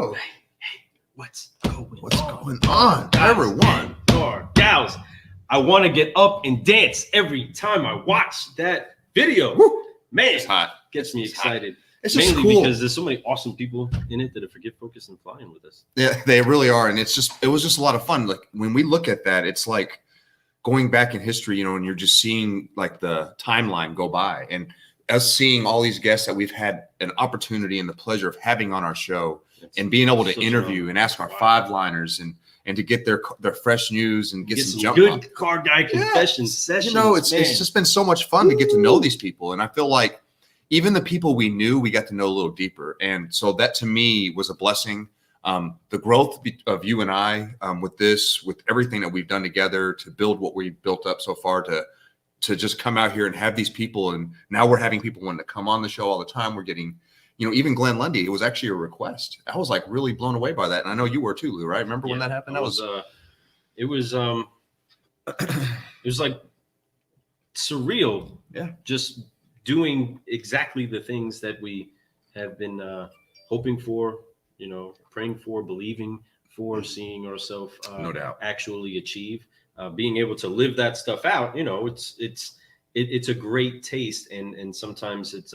go. Hey, what's going on, everyone? Or gals, I want to get up and dance every time I watch that video. Woo. Man, It's hot. Gets me excited. It's just mainly cool because there's so many awesome people in it that are forget, focused, and flying with us. Yeah, they really are, and it was just a lot of fun. Like when we look at that, it's like going back in history, you know, and you're just seeing like the timeline go by, and us seeing all these guests that we've had an opportunity and the pleasure of having on our show, and being able to interview and ask our five-liners and to get their fresh news and get some jump good on. car guy confession sessions. You know, it's just been so much fun to get to know these people, and I feel like even the people we knew, we got to know a little deeper. And so that to me was a blessing. The growth of you and I with everything that we've done together to build what we've built up so far, to just come out here and have these people. And now we're having people wanting to come on the show all the time. We're getting, you know, even Glenn Lundy, it was actually a request. I was like really blown away by that. And I know you were too, Lou, right? Remember when that happened? It was like surreal. Yeah. Just doing exactly the things that we have been hoping for, you know, praying for, believing for, seeing ourselves no doubt actually achieve, being able to live that stuff out. You know, it's a great taste, and sometimes it's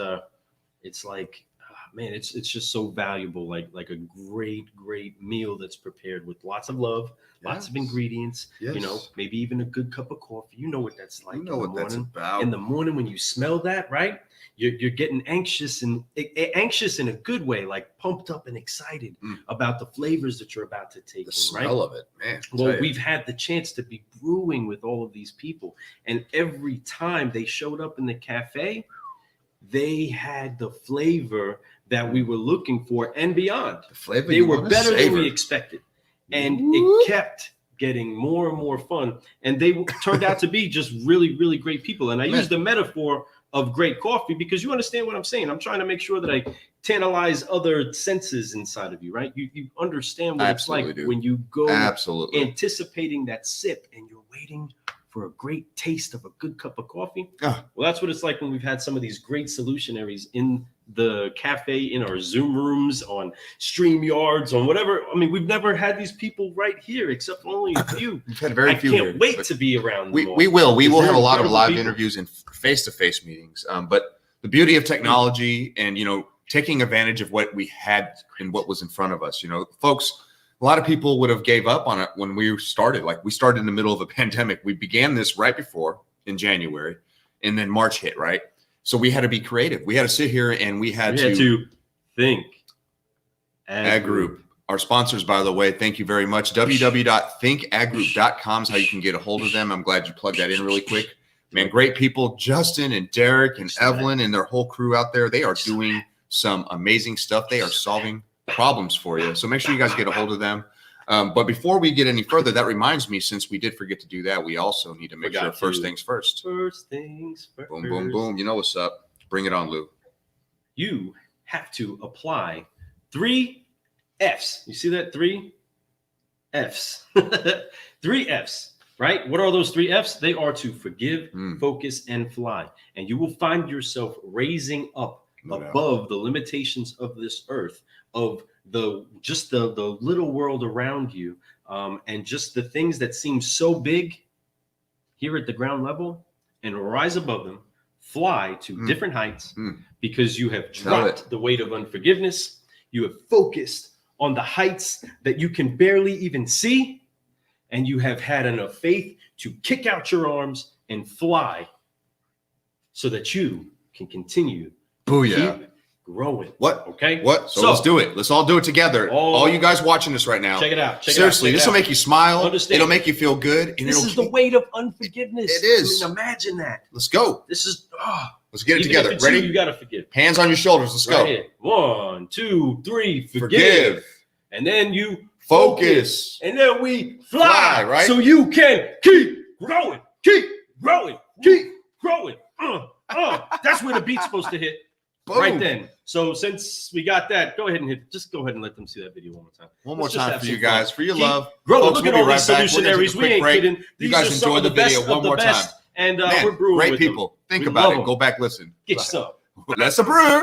like, man, it's just so valuable, like a great meal that's prepared with lots of love, lots of ingredients, you know, maybe even a good cup of coffee. You know what that's like. You know what that's about. In the morning when you smell that, right? You're getting anxious in a good way, like pumped up and excited about the flavors that you're about to take. The smell of it, man. Well, we've had the chance to be brewing with all of these people, and every time they showed up in the cafe, they had the flavor that we were looking for and beyond. The flavor they were better than we expected, and it kept getting more and more fun. And they turned out to be just really great people. And I use the metaphor of great coffee because you understand what I'm saying. I'm trying to make sure that I tantalize other senses inside of you, right? You understand what it's like when you go anticipating that sip and you're waiting for a great taste of a good cup of coffee. Well, that's what it's like when we've had some of these great solutionaries in the cafe, in our Zoom rooms, on StreamYards, on whatever. I mean, we've never had these people right here, except only a few. We've had very few. I can't wait to be around them. We will have a lot of live interviews and face-to-face meetings. But the beauty of technology and, you know, taking advantage of what we had and what was in front of us, you know, folks. A lot of people would have gave up on it when we started. Like we started in the middle of a pandemic. We began this right before in January, and then March hit, right? So we had to be creative. We had to sit here and we had to think. Ag Group. Our sponsors, by the way, thank you very much. www.thinkaggroup.com is how you can get a hold of them. I'm glad you plugged that in really quick. Man, great people. Justin and Derek and Evelyn and their whole crew out there. They are doing some amazing stuff. They are solving problems for you. So make sure you guys get a hold of them. But before we get any further, that reminds me, since we did forget to do that, we also need to make sure first things first. First things first. Boom, boom, boom. You know what's up. Bring it on, Lou. You have to apply 3 Fs. You see that? 3 Fs. 3 Fs, right? What are those 3 Fs? They are to forgive, focus, and fly. And you will find yourself raising up above the limitations of this earth, of the little world around you, and just the things that seem so big here at the ground level, and rise above them, fly to different heights, because you have dropped the weight of unforgiveness. You have focused on the heights that you can barely even see, and you have had enough faith to kick out your arms and fly so that you can continue. Booyah. Keep growing. What? Okay. What? So let's do it. Let's all do it together. All you guys watching this right now. Check it out. Seriously, this will make you smile. It'll make you feel good. And this is the weight of unforgiveness. It is. I mean, imagine that. Let's go. This is. Let's get it together. Ready? You gotta forgive. Hands on your shoulders. Let's go. Here. 1, 2, 3. Forgive. And then you focus. And then we fly. Right. So you can keep growing. Keep growing. Keep growing. That's where the beat's supposed to hit. Boom. Right then. So since we got that, go ahead and let them see that video one more time. One more time for you guys, for your love. Folks, look at all these solutionaries. We ain't kidding. You guys enjoy the video one more time. And we're brewing great with people. Them. Think about it. Go back, listen. Get some. That's a brew.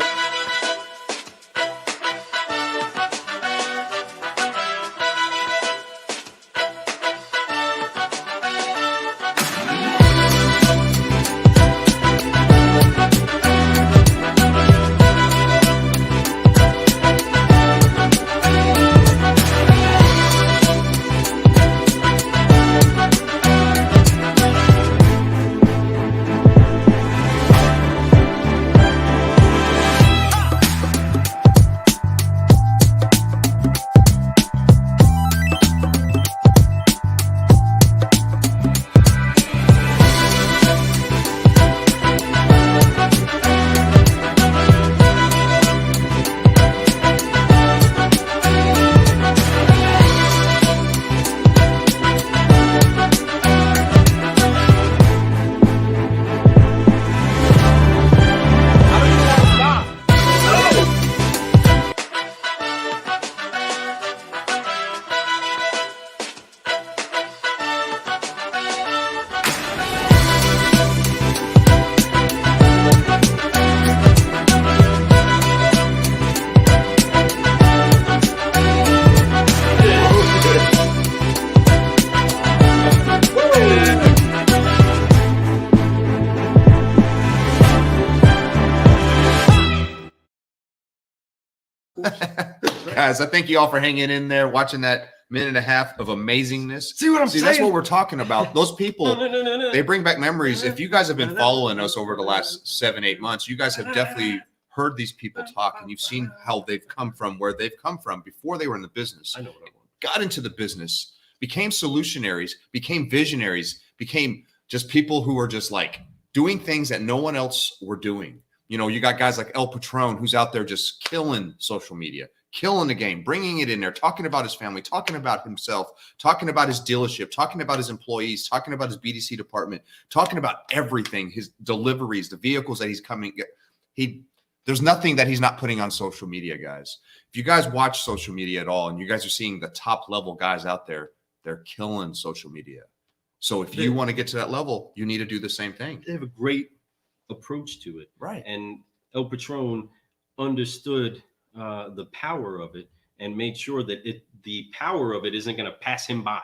Guys, I thank you all for hanging in there, watching that minute and a half of amazingness. See what I'm saying? That's what we're talking about. Those people, No. they bring back memories. If you guys have been following us over the last 7-8 months, you guys have definitely heard these people talk, and you've seen how they've come from where they've come from before they were in the business. I know what I want. Got into the business, became solutionaries, became visionaries, became just people who are just like doing things that no one else were doing. You know, you got guys like Patron, who's out there just killing social media, killing the game, bringing it in there, talking about his family, talking about himself, talking about his dealership, talking about his employees, talking about his BDC department, talking about everything, his deliveries, the vehicles that he's coming. There's nothing that he's not putting on social media, guys. If you guys watch social media at all, and you guys are seeing the top level guys out there, they're killing social media. So if you want to get to that level, you need to do the same thing. They have a great approach to it. Right. And El Patron understood the power of it and made sure that the power of it isn't going to pass him by.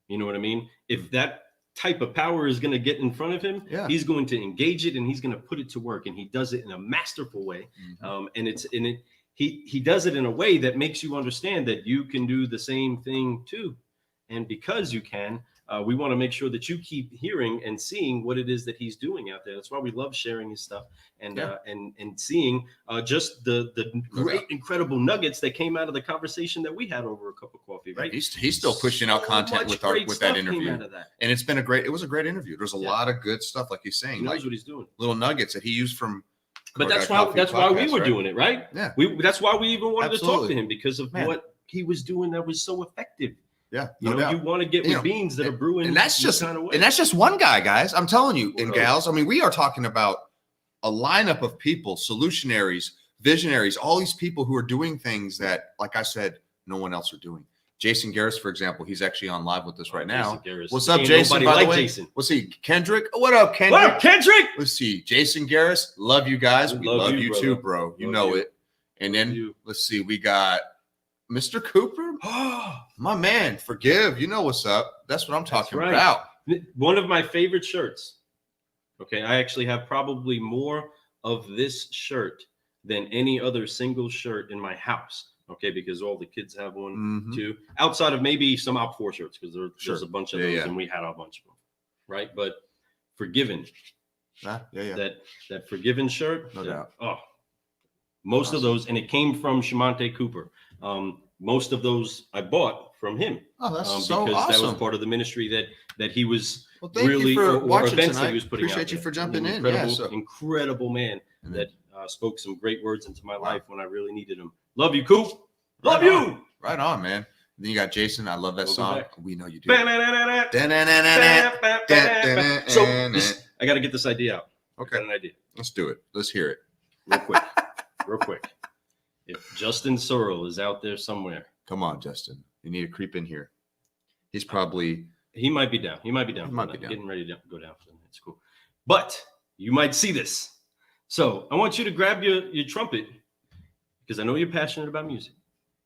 You know what I mean? If that type of power is going to get in front of him, he's going to engage it and he's going to put it to work, and he does it in a masterful way. And he does it in a way that makes you understand that you can do the same thing too. And because you can, we want to make sure that you keep hearing and seeing what it is that he's doing out there. That's why we love sharing his stuff and seeing just the great, incredible nuggets that came out of the conversation that we had over a cup of coffee. Right? He's still pushing out content with that interview, and it was a great interview. There's a lot of good stuff, like he's saying. He knows like what he's doing. Little nuggets that he used from. But that's why we were doing it, right? Yeah. That's why we even wanted to talk to him, because of what he was doing that was so effective. Yeah, you want to get with beans that are brewing, and that's just one guy, guys. I'm telling you, and gals. I mean, we are talking about a lineup of people, solutionaries, visionaries, all these people who are doing things that, like I said, no one else are doing. Jason Garris, for example, he's actually on live with us right now. What's up, Jason? By the way, let's see, Kendrick. What up, Kendrick? What up, Kendrick? Let's see, Jason Garris. Love you guys. We love you too, bro. You know it. And then let's see, we got Mr. Cooper. Oh, my man, Forgive. You know what's up. That's what I'm talking about. One of my favorite shirts. Okay, I actually have probably more of this shirt than any other single shirt in my house. Okay, because all the kids have one too. Outside of maybe some Op 4 shirts, because there's a bunch of those, and we had a bunch of them. Right, but Forgiven. That Forgiven shirt. No doubt. Oh, most of those, and it came from Shimante Cooper. Most of those I bought from him. Oh, that's so because awesome. that was part of the ministry that he was thank really you for watching events tonight. that he was putting Appreciate out you there. for jumping in. Incredible man that spoke some great words into my life when I really needed him. Love you, Coop. Love you. Right on, man. Then you got Jason. I love that song. We know you do. So I got to get this idea out. Okay. I got an idea. Let's do it. Let's hear it. Real quick. If Justin Searle is out there somewhere. Come on, Justin. You need to creep in here. He might be down. He might be getting ready to go down for the night. It's cool. But you might see this. So I want you to grab your trumpet, because I know you're passionate about music.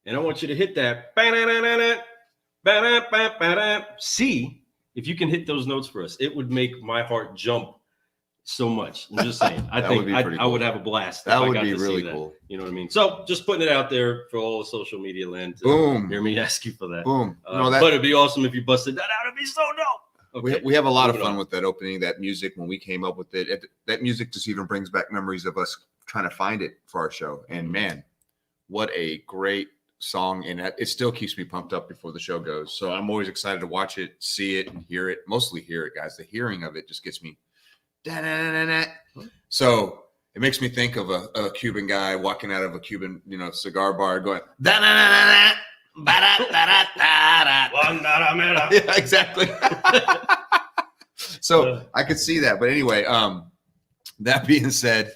And I want you to hit that. See if you can hit those notes for us. It would make my heart jump so much. I'm just saying. I think I would have a blast. That would be really cool. You know what I mean? So just putting it out there for all the social media land to Boom. hear me ask you for that. Boom. But it'd be awesome if you busted that out. It'd be so dope. Okay. We have a lot of fun with that opening, that music. When we came up with it, that music just even brings back memories of us trying to find it for our show. And man, what a great song. And it still keeps me pumped up before the show goes. So I'm always excited to watch it, see it, and hear it. Mostly hear it, guys. The hearing of it just gets me. So it makes me think of a Cuban guy walking out of a Cuban, cigar bar going, yeah, exactly. So I could see that. But anyway, that being said,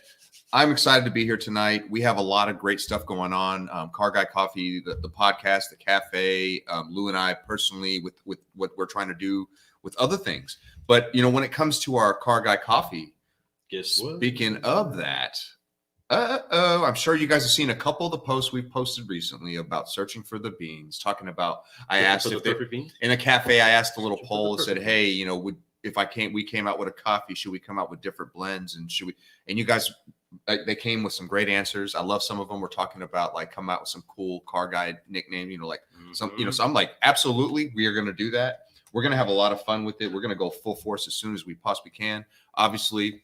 I'm excited to be here tonight. We have a lot of great stuff going on. Car Guy Coffee, the podcast, the cafe, Lou and I personally with what we're trying to do with other things. But, when it comes to our Car Guy Coffee, speaking of that, I'm sure you guys have seen a couple of the posts we've posted recently about searching for the beans, talking about, I asked if in a cafe, I asked a little poll and said, hey, we came out with a coffee, should we come out with different blends? And and you guys they came with some great answers. I love some of them. We're talking about like come out with some cool car guy nickname, like some, so I'm like, absolutely, we are going to do that. We're going to have a lot of fun with it. We're going to go full force as soon as we possibly can. Obviously,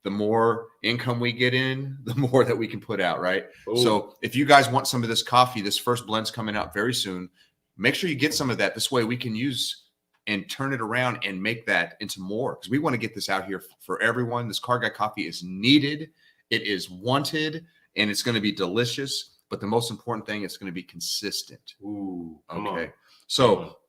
the more income we get in, the more that we can put out, right? Ooh. So if you guys want some of this coffee, this first blend's coming out very soon. Make sure you get some of that. This way we can use and turn it around and make that into more, because we want to get this out here for everyone. This Car Guy coffee is needed. It is wanted, and it's going to be delicious. But the most important thing, it's going to be consistent. Ooh, okay. So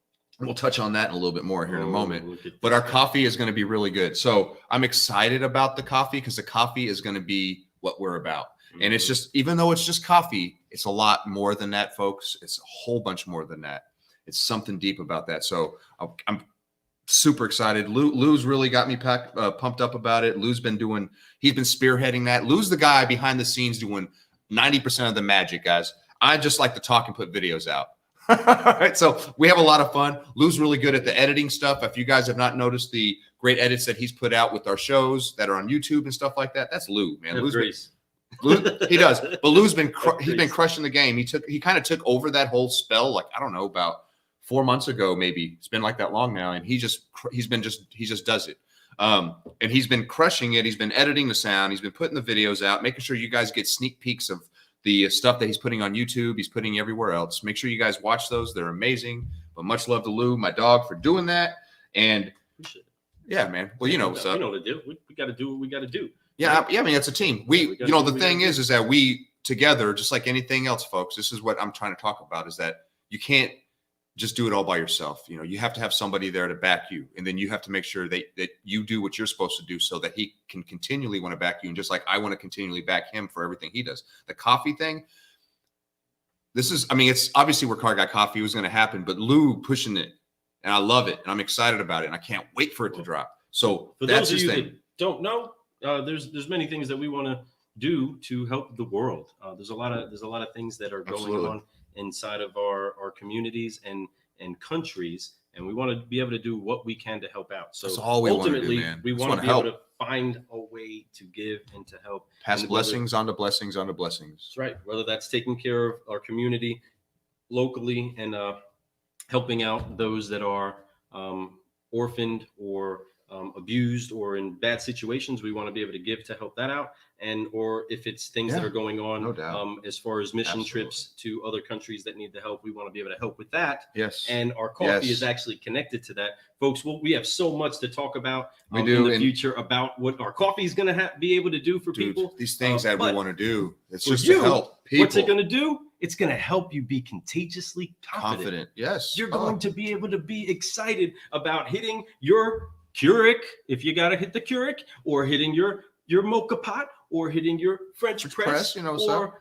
we'll touch on that a little bit more here in a moment. But our coffee is going to be really good. So I'm excited about the coffee, because the coffee is going to be what we're about. And it's just, even though it's just coffee, it's a lot more than that, folks. It's a whole bunch more than that. It's something deep about that. So I'm super excited. Lou's really got me pumped up about it. He's been spearheading that. Lou's the guy behind the scenes doing 90% of the magic, guys. I just like to talk and put videos out. All right, so we have a lot of fun. Lou's really good at the editing stuff. If you guys have not noticed the great edits that he's put out with our shows that are on YouTube and stuff like that, that's Lou, man. He does. But Lou's been crushing the game. He kind of took over that whole spell, like, I don't know, about 4 months ago, maybe. It's been like that long now, and he just does it. And he's been crushing it. He's been editing the sound. He's been putting the videos out, making sure you guys get sneak peeks of the stuff that he's putting on YouTube. He's putting everywhere else. Make sure you guys watch those. They're amazing. But much love to Lou, my dog, for doing that. And yeah, man. Well, you know what's up. We know what to do. We got to do what we got to do. Yeah, right? I mean, it's a team. The thing is that we together, just like anything else, folks, this is what I'm trying to talk about, is that you can't just do it all by yourself. You have to have somebody there to back you. And then you have to make sure that you do what you're supposed to do, so that he can continually want to back you. And just like I want to continually back him for everything he does. The coffee thing, it's obviously where Car Guy Coffee was going to happen, but Lou pushing it, and I love it, and I'm excited about it, and I can't wait for it to drop. So for those of you that don't know, there's many things that we want to do to help the world. There's a lot of things that are going on inside of our communities and countries, and we want to be able to do what we can to help out. So ultimately, we want to be able to find a way to give and to help. Pass blessings onto blessings onto blessings. That's right. Whether that's taking care of our community locally and helping out those that are orphaned or abused or in bad situations, we want to be able to give to help that out. Or if it's things that are going on, as far as mission trips to other countries that need the help, we want to be able to help with that. Yes. And our coffee is actually connected to that, folks. We have so much to talk about in the future about what our coffee is going to be able to do for people. These things that we want to do, it's just to help people. What's it going to do? It's going to help you be contagiously confident. Yes. You're going to be able to be excited about hitting your Keurig, if you got to hit the Keurig, or hitting your mocha pot, or hitting your French press, or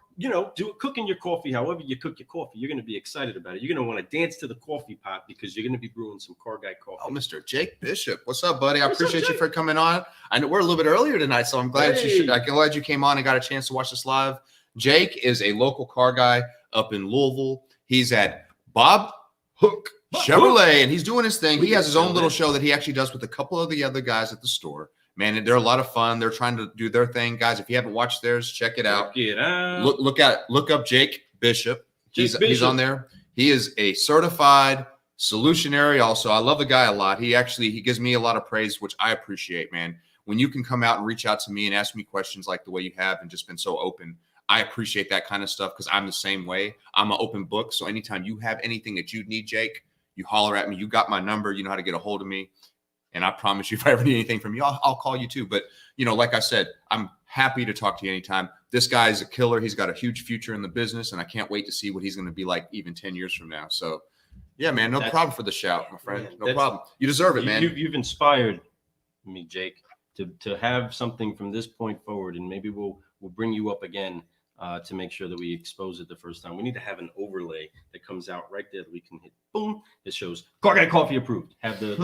cooking your coffee. However you cook your coffee, you're going to be excited about it. You're going to want to dance to the coffee pot, because you're going to be brewing some Car Guy coffee. Oh, Mr. Jake Bishop, what's up, buddy? I appreciate you for coming on. I know we're a little bit earlier tonight, so I'm glad you came on and got a chance to watch this live. Jake is a local car guy up in Louisville. He's at Bob Hook Chevrolet, and he's doing his thing. He has his own little show that he actually does with a couple of the other guys at the store. Man, they're a lot of fun. They're trying to do their thing, guys. If you haven't watched theirs, check it out. Look up Jake Bishop. He's on there. He is a certified solutionary. Also, I love the guy a lot. He gives me a lot of praise, which I appreciate, man. When you can come out and reach out to me and ask me questions like the way you have and just been so open, I appreciate that kind of stuff, because I'm the same way. I'm an open book. So anytime you have anything that you need, Jake, you holler at me. You got my number. You know how to get a hold of me. And I promise you, if I ever need anything from you, I'll call you too. But, like I said, I'm happy to talk to you anytime. This guy is a killer. He's got a huge future in the business, and I can't wait to see what he's going to be like even 10 years from now. So, yeah, man, no problem for the shout, my friend. No problem. You deserve it, man. You've inspired me, Jake, to have something from this point forward, and maybe we'll bring you up again to make sure that we expose it the first time. We need to have an overlay that comes out right there that we can hit. Boom! It shows Car Guy Coffee approved. Have the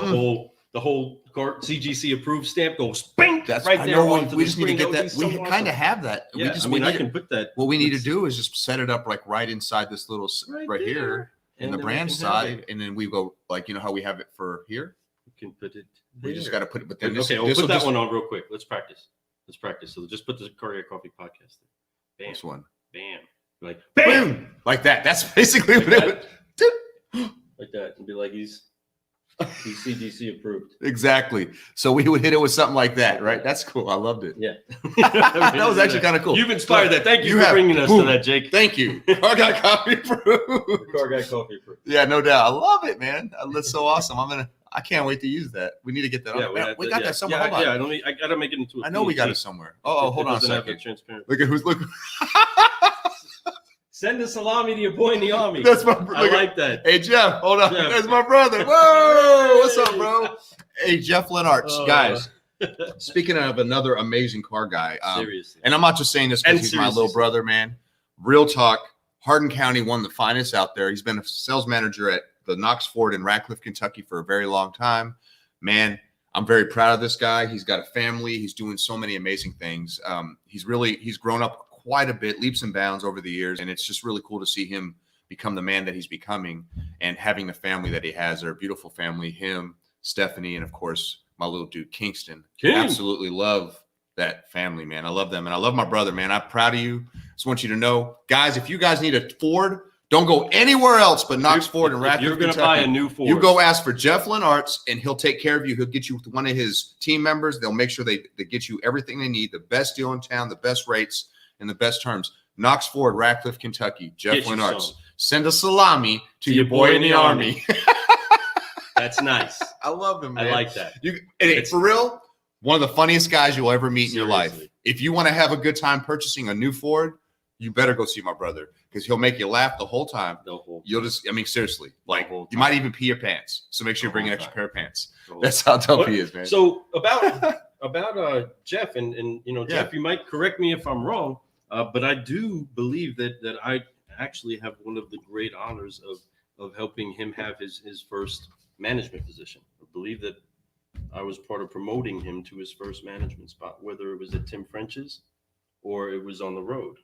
whole CGC approved stamp goes bing. That's right there. We just need to get that. We kind of have that. Yeah, I can put that. What we need to do is just set it up like right inside this little right here in the brand side, and then we go like how we have it for here. You can put it. We just got to put it. But then we'll put that one on real quick. Let's practice. Let's practice. So just put the Car Guy Coffee podcast there. Bam. This one. Bam. Like, bam! Boom! Like that. That's basically what it would. Like that. And be like, he's CGC approved. Exactly. So we would hit it with something like that, right? That's cool. I loved it. Yeah. That was actually kind of cool. You've inspired that. Thank you for bringing us to that, Jake. Thank you. Car Guy Coffee Brew. Car Guy Coffee approved. Yeah, no doubt. I love it, man. That's so awesome. I can't wait to use that. We need to get that on. We got that somewhere. Hold on. I gotta make it into I know we got it somewhere. Oh, hold on a second. Look at who's looking. Send a salami to your boy in the army. That's my. I like that. Hey Jeff, hold on. Jeff. That's my brother. Whoa, what's up, bro? Hey Jeff Lenarts, guys. Speaking of another amazing car guy, Seriously, and I'm not just saying this because he's my little brother, man. Real talk. Hardin County, one of the finest out there. He's been a sales manager at the Knox Ford in Radcliffe, Kentucky for a very long time. Man, I'm very proud of this guy. He's got a family. He's doing so many amazing things. He's grown up quite a bit, leaps and bounds over the years. And it's just really cool to see him become the man that he's becoming and having the family that he has. They're a beautiful family, him, Stephanie, and of course, my little dude, Kingston. Absolutely love that family, man. I love them. And I love my brother, man. I'm proud of you. Just want you to know, guys, if you guys need a Ford, don't go anywhere else but Knox Ford and Radcliffe, You're going to Kentucky. buy a new Ford. You go ask for Jeff Lenarts, and he'll take care of you. He'll get you with one of his team members. They'll make sure they get you everything they need, the best deal in town, the best rates, and the best terms. Knox Ford, Radcliffe, Kentucky. Jeff Lenarts. Send a salami to your boy in the army. That's nice. I love him, man. I like that. For real, one of the funniest guys you'll ever meet in your life. If you want to have a good time purchasing a new Ford, you better go see my brother because he'll make you laugh the whole time. You'll just, I mean, seriously, like you might even pee your pants. So make sure you bring an extra pair of pants. That's how dope he is, man. So about Jeff and you know, Jeff, you might correct me if I'm wrong, but I do believe that I actually have one of the great honors of helping him have his first management position. I believe that I was part of promoting him to his first management spot, whether it was at Tim French's or it was on the road.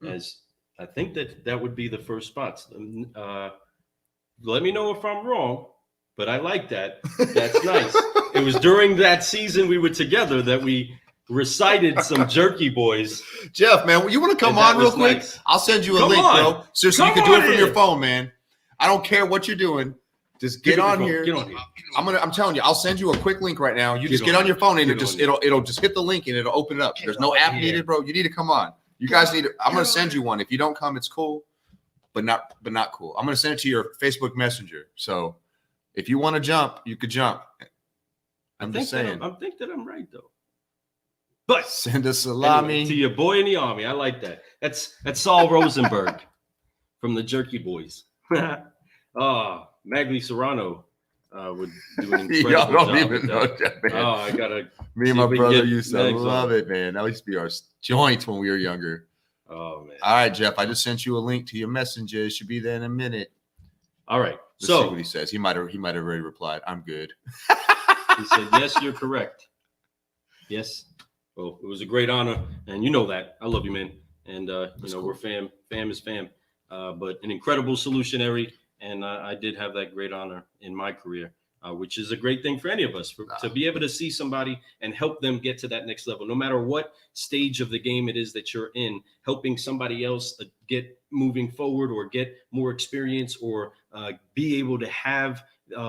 As I think that would be the first spots. Let me know if I'm wrong, but I like that. That's nice. It was during that season we were together that we recited some Jerky Boys. Jeff, man, you want to come on real quick? Nice. I'll send you a link, bro. Seriously, you can do it from your phone, man. I don't care what you're doing. Just get on here. Get on here. I'm telling you, I'll send you a quick link right now. You just get on your phone and it'll just hit the link and it'll open it up. There's no app needed, bro. You need to come on. You guys need to, I'm gonna send you one. If you don't come, it's cool, but not cool. I'm gonna send it to your Facebook Messenger. So if you want to jump, you could jump. I'm just saying. I think that I'm right though. But send a salami to your boy in the army. I like that. That's Saul Rosenberg from the Jerky Boys. Magli Serrano would do an incredible Y'all don't job even know that, man. Oh, I gotta. Me and my brother used to love it, man. That used to be our joint when we were younger. Oh man! All right, Jeff. I just sent you a link to your messenger. It should be there in a minute. All right. Let's see what he says. He might have already replied. I'm good. He said, "Yes, you're correct. Yes. Well, it was a great honor, and you know that. I love you, man. And you know cool. We're fam. Fam is fam. But an incredible solutionary, and I did have that great honor in my career, which is a great thing for any of us to be able to see somebody and help them get to that next level, no matter what stage of the game it is that you're in. Helping somebody else get moving forward or get more experience or be able to have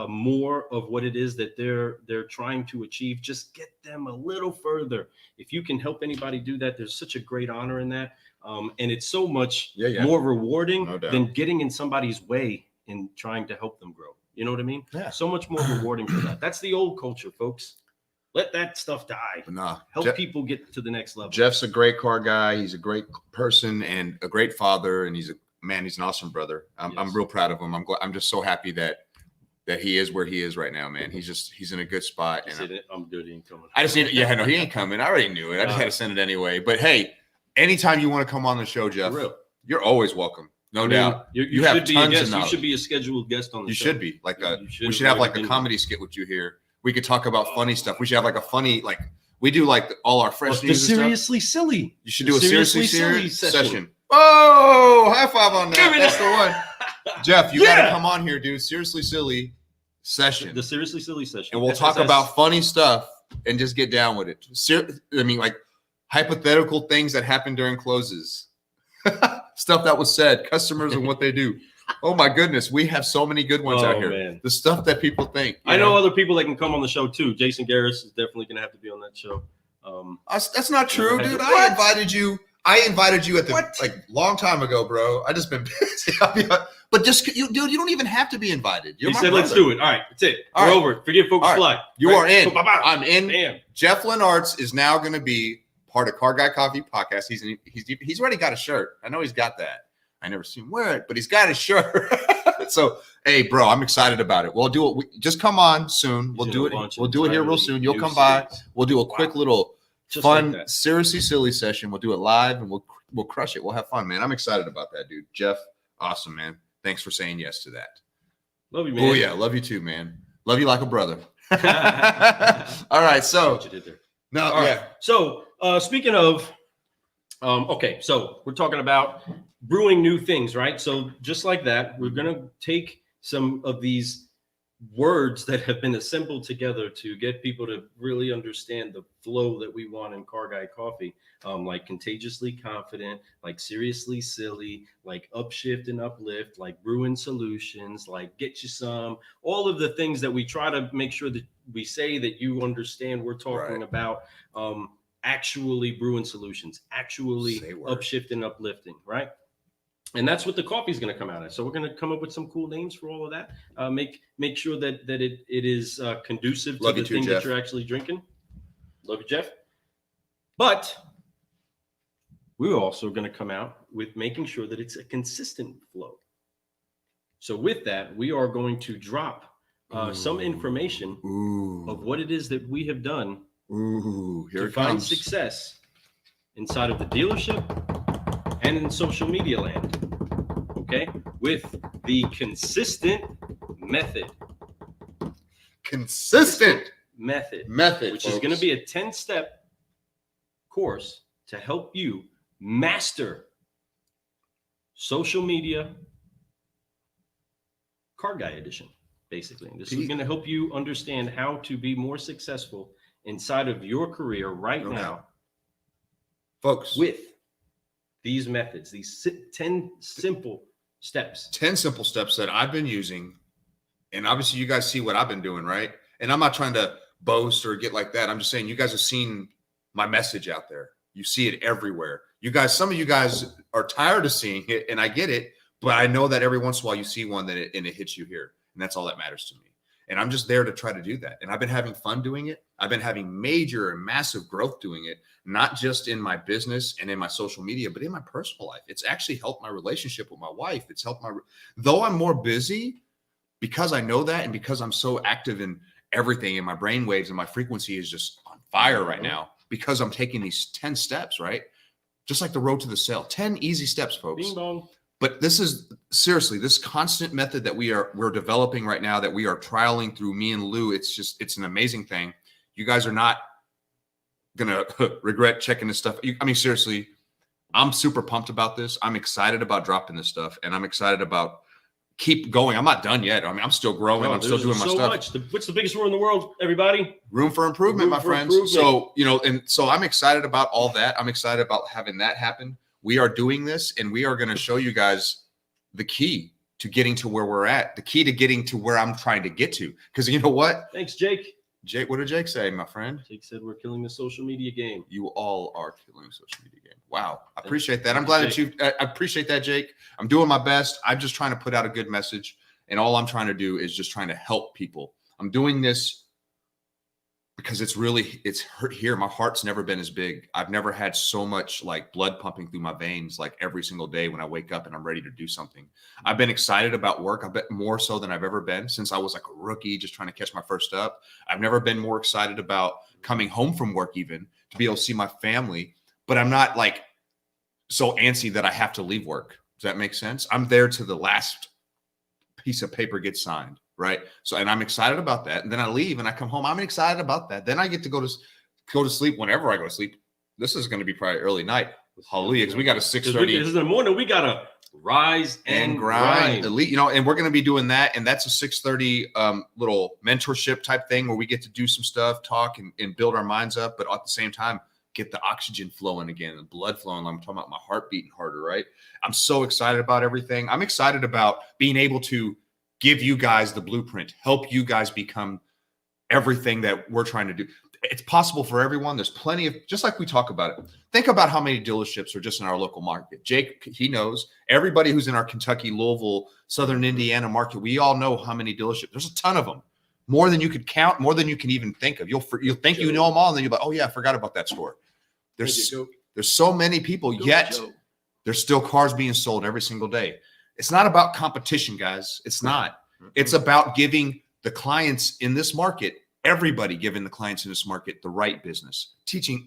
more of what it is that they're trying to achieve. Just get them a little further. If you can help anybody do that, there's such a great honor in that. And it's so much more rewarding than getting in somebody's way and trying to help them grow. You know what I mean? Yeah. So much more rewarding for that. That's the old culture, folks. Let that stuff die. Help people get to the next level. Jeff's a great car guy. He's a great person and a great father. And he's an awesome brother. I'm real proud of him. I'm just so happy that he is where he is right now, man. He's in a good spot. And I'm good. He ain't coming. I just need. Yeah, no, he ain't coming. I already knew it. I just had to send it anyway. But hey, anytime you want to come on the show, Jeff, you're always welcome. No doubt. You have tons of knowledge. You should be a scheduled guest on the show. You should be. We should have like a comedy skit with you here. We could talk about funny stuff. We should have like a funny, like we do like all our fresh news. Seriously silly. You should do a seriously serious session. Oh, high five on that. That's the one. Jeff, you got to come on here, dude. Seriously silly session. The seriously silly session. And we'll talk about funny stuff and just get down with it. I mean, like hypothetical things that happen during closes, stuff that was said, customers and what they do. Oh my goodness, we have so many good ones out here. Man. The stuff that people think. I know other people that can come on the show too. Jason Garris is definitely going to have to be on that show. That's not true, dude. I invited you at the like long time ago, bro. I just been busy. But just dude, you don't even have to be invited. He said, "Let's do it." All right, that's it. We're over. Forget Focus Fly. You are in. I'm in. Damn. Jeff Lenartz is now going to be part of Car Guy Coffee podcast. He's already got a shirt. I know he's got that. I never seen him wear it, but he's got his shirt. So, hey, bro, I'm excited about it. We'll do it. Just come on soon. We'll do it. We'll do it here real soon. You'll come by. We'll do a quick little fun, like seriously silly session. We'll do it live and we'll crush it. We'll have fun, man. I'm excited about that, dude. Jeff, awesome, man. Thanks for saying yes to that. Love you, man. Oh yeah, love you too, man. Love you like a brother. All right, so what you did there. No, all yeah. Right. So speaking of, okay, so we're talking about brewing new things, right? So just like that, we're gonna take some of these words that have been assembled together to get people to really understand the flow that we want in Car Guy Coffee, like contagiously confident, like seriously silly, like upshift and uplift, like Brewing Solutions, like get you some, all of the things that we try to make sure that we say that you understand we're talking about, actually Brewing Solutions, actually upshift and uplifting, right? And that's what the coffee is going to come out of. So we're going to come up with some cool names for all of that. Make sure that it is conducive to the thing that you're actually drinking. Love you, Jeff. But we're also going to come out with making sure that it's a consistent flow. So with that, we are going to drop some information of what it is that we have done to find success inside of the dealership and in social media land, okay, with the consistent method. Consistent method, which folks. Is going to be a 10-step course to help you master social media, Car Guy edition, basically. This is going to help you understand how to be more successful inside of your career right now, folks, with these methods, these 10 simple steps. 10 simple steps that I've been using. And obviously you guys see what I've been doing, right? And I'm not trying to boast or get like that. I'm just saying you guys have seen my message out there. You see it everywhere. You guys, some of you guys are tired of seeing it, and I get it, but I know that every once in a while you see one that it hits you here. And that's all that matters to me. And I'm just there to try to do that. And I've been having fun doing it. I've been having major and massive growth doing it, not just in my business and in my social media, but in my personal life. It's actually helped my relationship with my wife. It's helped though I'm more busy, because I know that, and because I'm so active in everything, and my brain waves and my frequency is just on fire right now, because I'm taking these 10 steps, right? Just like the road to the sale, 10 easy steps, folks. Bing bong. But this is seriously, this constant method that we're developing right now, that we are trialing through me and Lou. It's an amazing thing. You guys are not gonna regret checking this stuff. I mean, seriously, I'm super pumped about this. I'm excited about dropping this stuff, and I'm excited about keep going. I'm not done yet. I mean, I'm still growing. I'm still doing my stuff. What's the biggest room in the world, everybody? Room for improvement, my friends. So, so I'm excited about all that. I'm excited about having that happen. We are doing this, and we are going to show you guys the key to getting to where we're at, the key to getting to where I'm trying to get to. Because you know what? Thanks, Jake. Jake, what did Jake say, my friend? Jake said we're killing the social media game. You all are killing the social media game. Wow. I appreciate that. I'm glad that I appreciate that, Jake. I'm doing my best. I'm just trying to put out a good message. And all I'm trying to do is just trying to help people. I'm doing this because it's hurt here. My heart's never been as big. I've never had so much like blood pumping through my veins, like every single day when I wake up and I'm ready to do something. I've been excited about work. I bet more so than I've ever been since I was like a rookie, just trying to catch my first up. I've never been more excited about coming home from work, even to be able to see my family, but I'm not like so antsy that I have to leave work. Does that make sense? I'm there to the last piece of paper gets signed. Right. So, and I'm excited about that. And then I leave and I come home. I'm excited about that. Then I get to go to sleep whenever I go to sleep. This is going to be probably early night. Hallelujah. Because we got a 6:30. This is in the morning. We got a Rise and grind. Elite, you know, and we're going to be doing that. And that's a 6:30 little mentorship type thing where we get to do some stuff, talk and build our minds up. But at the same time, get the oxygen flowing again, the blood flowing. I'm talking about my heart beating harder, right? I'm so excited about everything. I'm excited about being able to give you guys the blueprint, help you guys become everything that we're trying to do. It's possible for everyone. There's plenty of, just like we talk about it. Think about how many dealerships are just in our local market. Jake, he knows. Everybody who's in our Kentucky, Louisville, Southern Indiana market, we all know how many dealerships. There's a ton of them. More than you could count, more than you can even think of. You'll think you know them all, and then you'll be like, oh yeah, I forgot about that store. There's so many people, yet there's still cars being sold every single day. It's not about competition, guys. It's not. It's about giving the clients in this market, everybody giving the clients in this market the right business, teaching,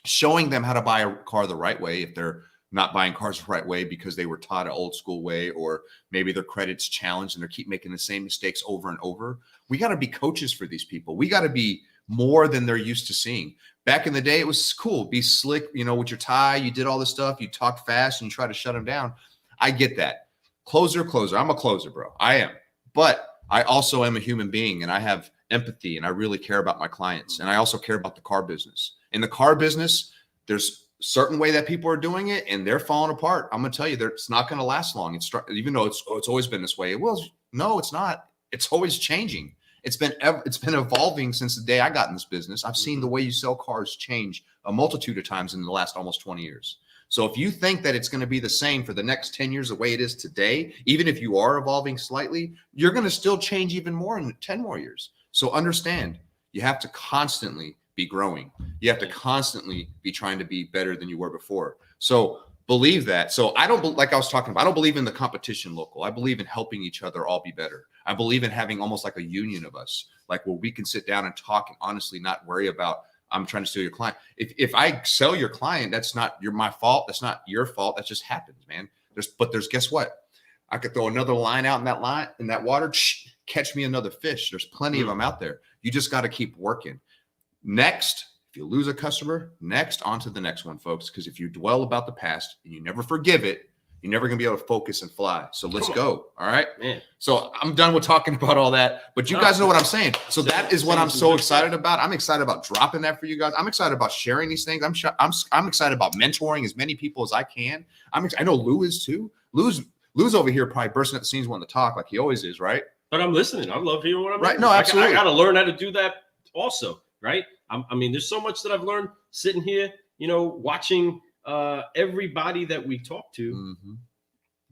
showing them how to buy a car the right way if they're not buying cars the right way because they were taught an old school way, or maybe their credit's challenged and they keep making the same mistakes over and over. We got to be coaches for these people. We got to be more than they're used to seeing. Back in the day, it was cool. Be slick, you know, with your tie. You did all this stuff. You talked fast and you try to shut them down. I get that. Closer. I'm a closer, bro. I am. But I also am a human being, and I have empathy, and I really care about my clients. And I also care about the car business. In the car business, there's a certain way that people are doing it, and they're falling apart. I'm going to tell you, it's not going to last long. Even though it's always been this way. Well, no, it's not. It's always changing. It's been evolving since the day I got in this business. I've seen the way you sell cars change a multitude of times in the last almost 20 years. So if you think that it's going to be the same for the next 10 years the way it is today, even if you are evolving slightly, you're going to still change even more in 10 more years. So understand, you have to constantly be growing. You have to constantly be trying to be better than you were before. So believe that. So I don't, like I was talking about, I don't believe in the competition local. I believe in helping each other all be better. I believe in having almost like a union of us, like where we can sit down and talk and honestly not worry about, I'm trying to steal your client. If I sell your client, that's not my fault. That's not your fault. That just happens, man. There's guess what? I could throw another line out in that water, catch me another fish. There's plenty of them out there. You just got to keep working. Next, if you lose a customer, next on to the next one, folks. Because if you dwell about the past and you never forgive it, you're never going to be able to focus and fly. So let's go. All right. Man. So I'm done with talking about all that, but you guys know what I'm saying. So that is what I'm so excited about. I'm excited about dropping that for you guys. I'm excited about sharing these things. I'm excited about mentoring as many people as I can. I know Lou is too. Lou's over here probably bursting at the seams wanting to talk like he always is, right? But I'm listening. I love hearing what I'm right. No, absolutely. I got to learn how to do that also, right? I mean, there's so much that I've learned sitting here, you know, watching everybody that we talk to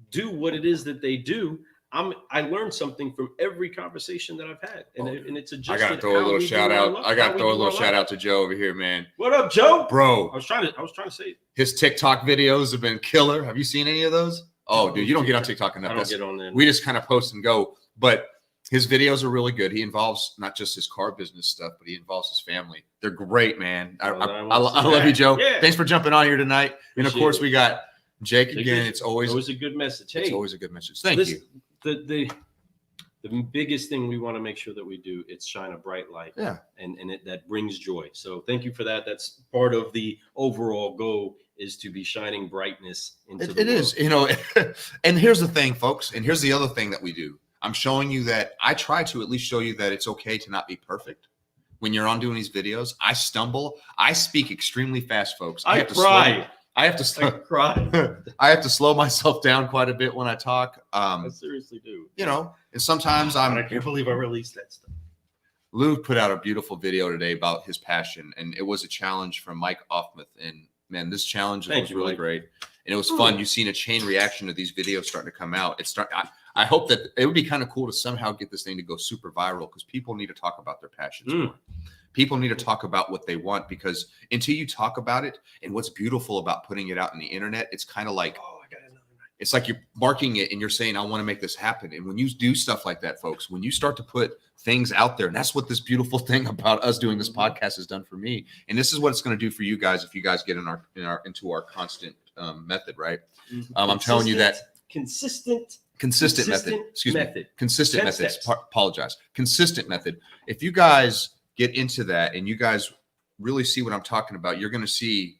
do what it is that they do. I learned something from every conversation that I've had, and it's adjusted. I gotta throw a little shout out. I gotta throw a little shout out to Joe over here, man. What up, Joe? Bro, I was trying to say his TikTok videos have been killer. Have you seen any of those? Oh, dude, you don't get on TikTok enough. I don't get on there. We just kind of post and go, but his videos are really good. He involves not just his car business stuff, but he involves his family. They're great, man. I love you, Joe. Yeah. Thanks for jumping on here tonight. And of course, we got Jake again. It's always a good message. Hey, it's always a good message. Thank you. The biggest thing we want to make sure that we do, it's shine a bright light. Yeah. And that brings joy. So thank you for that. That's part of the overall goal, is to be shining brightness into the world. It is, you know, and here's the thing, folks. And here's the other thing that we do. I'm showing you that I try to at least show you that it's okay to not be perfect. When you're on doing these videos, I stumble. I speak extremely fast, folks. I have to slow myself down quite a bit when I talk. I seriously do. You know, and sometimes I can't believe I released that stuff. Lou put out a beautiful video today about his passion, and it was a challenge from Mike Offmuth. And man, this challenge was really great, and it was fun. You've seen a chain reaction of these videos starting to come out. I hope that it would be kind of cool to somehow get this thing to go super viral, because people need to talk about their passions more. People need to talk about what they want, because until you talk about it, and what's beautiful about putting it out on the internet, it's kind of like, it's like you're marking it and you're saying, I want to make this happen. And when you do stuff like that, folks, when you start to put things out there, and that's what this beautiful thing about us doing this podcast has done for me. And this is what it's going to do for you guys if you guys get into our constant method, right? I'm telling you that consistent method. Excuse me. Consistent methods. Apologize. Consistent method. If you guys get into that and you guys really see what I'm talking about, you're going to see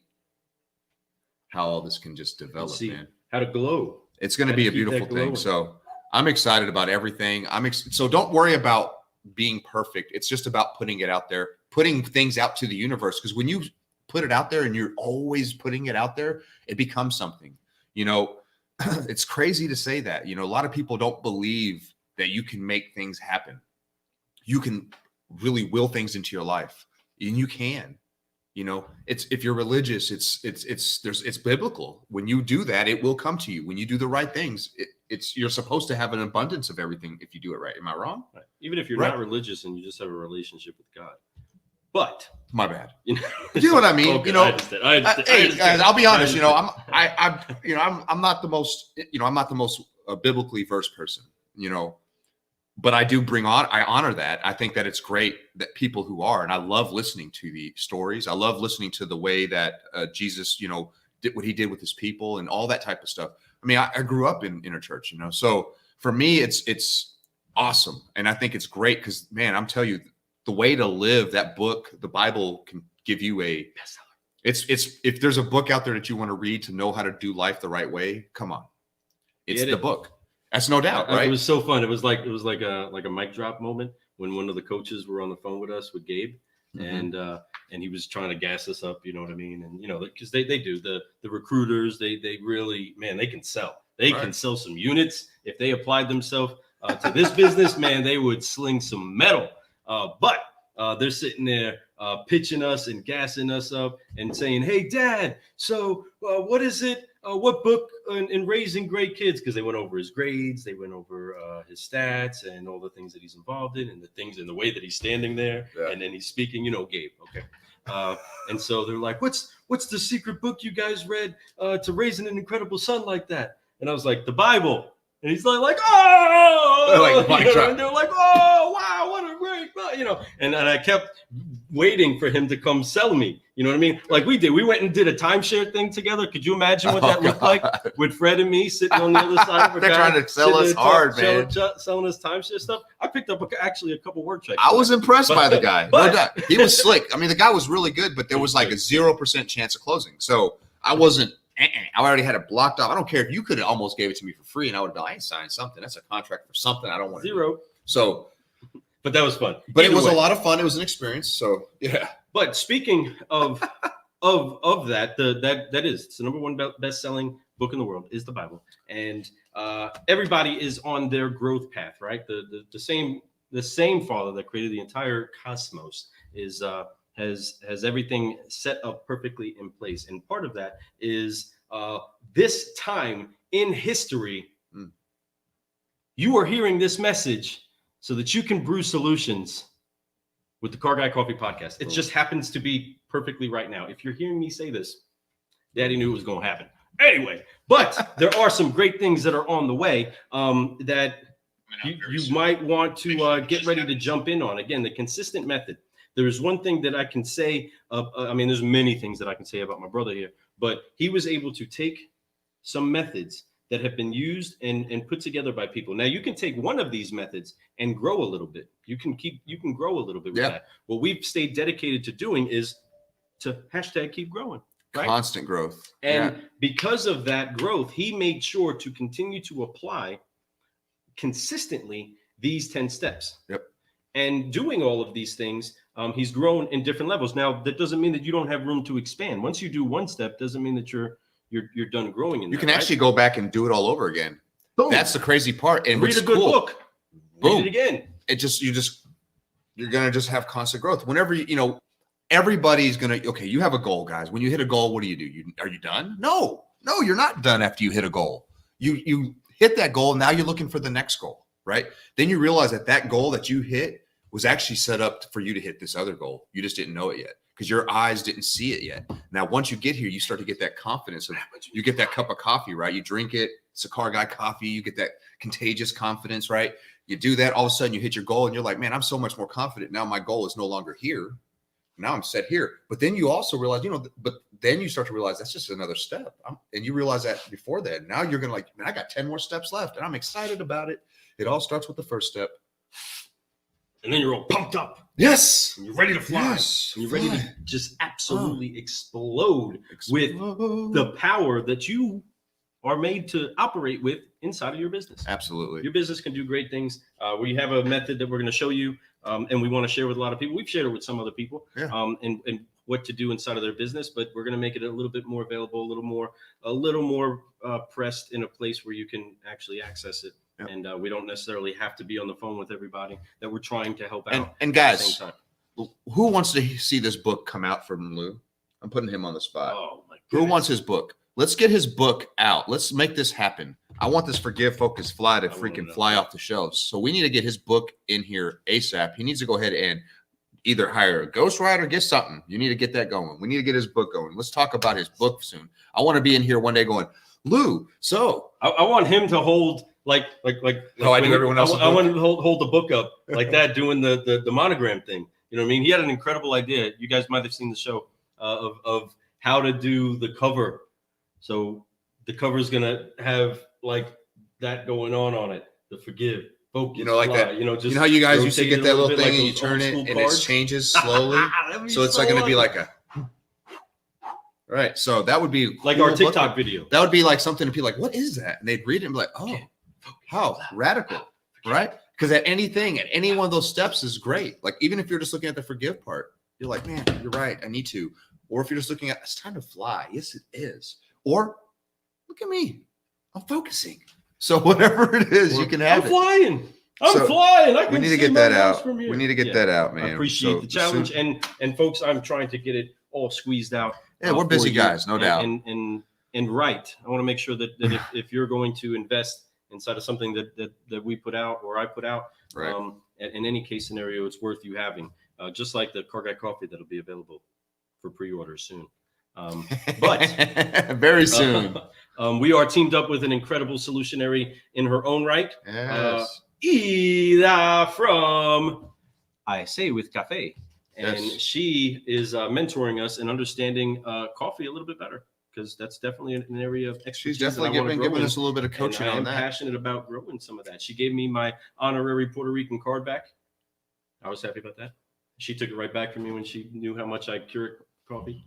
how all this can just develop, man. How to glow. It's going to be a beautiful thing. So I'm excited about everything. So don't worry about being perfect. It's just about putting it out there, putting things out to the universe. Because when you put it out there and you're always putting it out there, it becomes something. You know, it's crazy to say that. You know, a lot of people don't believe that you can make things happen. You can really will things into your life, and you can. You know, it's if you're religious, it's biblical. When you do that, it will come to you. When you do the right things, you're supposed to have an abundance of everything if you do it right. Am I wrong? Right. Even if you're not religious and you just have a relationship with God. But my bad. You know, you know what I mean? Okay, you know, I understand. Hey guys, I'll be honest. You know, I'm not the most. You know, I'm not the most biblically versed person. You know. But I do I honor that. I think that it's great that people who are, and I love listening to the stories. I love listening to the way that Jesus, you know, did what he did with his people and all that type of stuff. I mean, I grew up in a church, you know, so for me, it's awesome. And I think it's great because, man, I'm telling you, the way to live that book, the Bible can give you a bestseller. It's if there's a book out there that you want to read to know how to do life the right way, come on. It's the book. That's no doubt, right? It was so fun. It was like a mic drop moment when one of the coaches were on the phone with us with Gabe, and he was trying to gas us up. You know what I mean? And you know, because they do the recruiters. They really, man, they can sell. They can sell some units if they applied themselves to this business. Man, they would sling some metal. But they're sitting there pitching us and gassing us up and saying, "Hey, Dad, so what is it? What book in raising great kids?" Because they went over his grades, they went over his stats and all the things that he's involved in and the things in the way that he's standing there and then he's speaking, you know, Gabe. Okay. And so they're like, what's the secret book you guys read to raising an incredible son like that? And I was like, the Bible. And he's like, oh, and they're like, oh, wow, what a great, you know. And I kept waiting for him to come sell me. You know what I mean? Like we did. We went and did a timeshare thing together. Could you imagine what that looked like with Fred and me sitting on the other side of a guy? They're trying to sell us hard, man. Selling us timeshare stuff. I picked up actually a couple work checks. I was impressed by the guy. No doubt. He was slick. I mean, the guy was really good, but there was like a 0% chance of closing. So I wasn't. I already had it blocked off. I don't care if you could have almost gave it to me for free, and I would have been, I ain't signed something. That's a contract for something I don't want to do. So, but that was fun. But it was a lot of fun. It was an experience. So yeah. But speaking of that, that is it's the number one best-selling book in the world is the Bible, and everybody is on their growth path, right? The same Father that created the entire cosmos is has everything set up perfectly in place, and part of that is this time in history. You are hearing this message so that you can brew solutions with the Car Guy Coffee Podcast. It just happens to be perfectly right now. If you're hearing me say this, Daddy knew it was going to happen. Anyway, but there are some great things that are on the way that you might want to get ready to jump in on. Again, the consistent method. There's one thing that I can say. There's many things that I can say about my brother here, but he was able to take some methods that have been used and put together by people. Now you can take one of these methods and grow a little bit. You can grow a little bit with that. What we've stayed dedicated to doing is to #keep growing. Right? Constant growth. And because of that growth, he made sure to continue to apply consistently these 10 steps. Yep. And doing all of these things, he's grown in different levels. Now, that doesn't mean that you don't have room to expand. Once you do one step, doesn't mean that you're done growing in that. You can actually go back and do it all over again. Boom. That's the crazy part. And read a good book. Boom. Read it again. You're gonna just have constant growth. Whenever everybody's gonna you have a goal, guys. When you hit a goal, what do? Are you done? No, you're not done after you hit a goal. You hit that goal, now you're looking for the next goal, right? Then you realize that goal that you hit was actually set up for you to hit this other goal. You just didn't know it yet because your eyes didn't see it yet. Now, once you get here, you start to get that confidence of you get that cup of coffee, right? You drink it, it's a Car Guy coffee, you get that contagious confidence, right? You do that, all of a sudden you hit your goal and you're like, man, I'm so much more confident. Now my goal is no longer here. Now I'm set here. But then you also realize, but then you start to realize that's just another step. And you realize that before that. Now you're going to man, I got 10 more steps left and I'm excited about it. It all starts with the first step. And then you're all pumped up. Yes. And you're ready to fly. Yes. And you're ready to just absolutely explode with the power that you are made to operate with inside of your business. Absolutely. Your business can do great things. We have a method that we're going to show you, and we want to share with a lot of people. We've shared it with some other people, and what to do inside of their business, but we're going to make it a little bit more available, a little more pressed in a place where you can actually access it. Yep. And we don't necessarily have to be on the phone with everybody that we're trying to help out. And guys, at the same time. Who wants to see this book come out from Lou? I'm putting him on the spot. Oh my goodness. Who wants his book? Let's get his book out. Let's make this happen. I want this Forgive, Focus, Fly to freaking fly off the shelves. So we need to get his book in here ASAP. He needs to go ahead and either hire a ghostwriter, get something. You need to get that going. We need to get his book going. Let's talk about his book soon. I want to be in here one day going, Lou, so. I want him to hold like I do everyone else. I want him to hold the book up like that, doing the monogram thing. You know what I mean? He had an incredible idea. You guys might have seen the show of how to do the cover. So the cover is gonna have like that going on it. The Forgive, Focus, like Fly, that. Just how you guys used to get that little thing like and you turn it and it changes slowly. So it's like gonna be like a. Right. So that would be like cool our TikTok video. That would be like something to be like, what is that? And they'd read it and be like, oh, how radical, right? Because at any one of those steps is great. Like even if you're just looking at the forgive part, you're like, man, you're right. I need to. Or if you're just looking at, it's time to fly. Yes, it is. Or look at me. I'm focusing. So whatever it is, you can have I'm flying. I'm flying. We need to get that out. We need to get that out, man. I appreciate the challenge. And folks, I'm trying to get it all squeezed out. Yeah, we're busy guys, no doubt. And right. I want to make sure that if you're going to invest inside of something that we put out or I put out, right. In any case scenario, it's worth you having. Just like the Car Guy Coffee that'll be available for pre-order soon. But very soon. We are teamed up with an incredible solutionary in her own right. Yes. Ida from I Say With Cafe. And yes. She is mentoring us in understanding coffee a little bit better, because that's definitely an area of expertise. She's definitely giving us a little bit of coaching on that. I'm passionate about growing some of that. She gave me my honorary Puerto Rican card back. I was happy about that. She took it right back from me when she knew how much I cured coffee.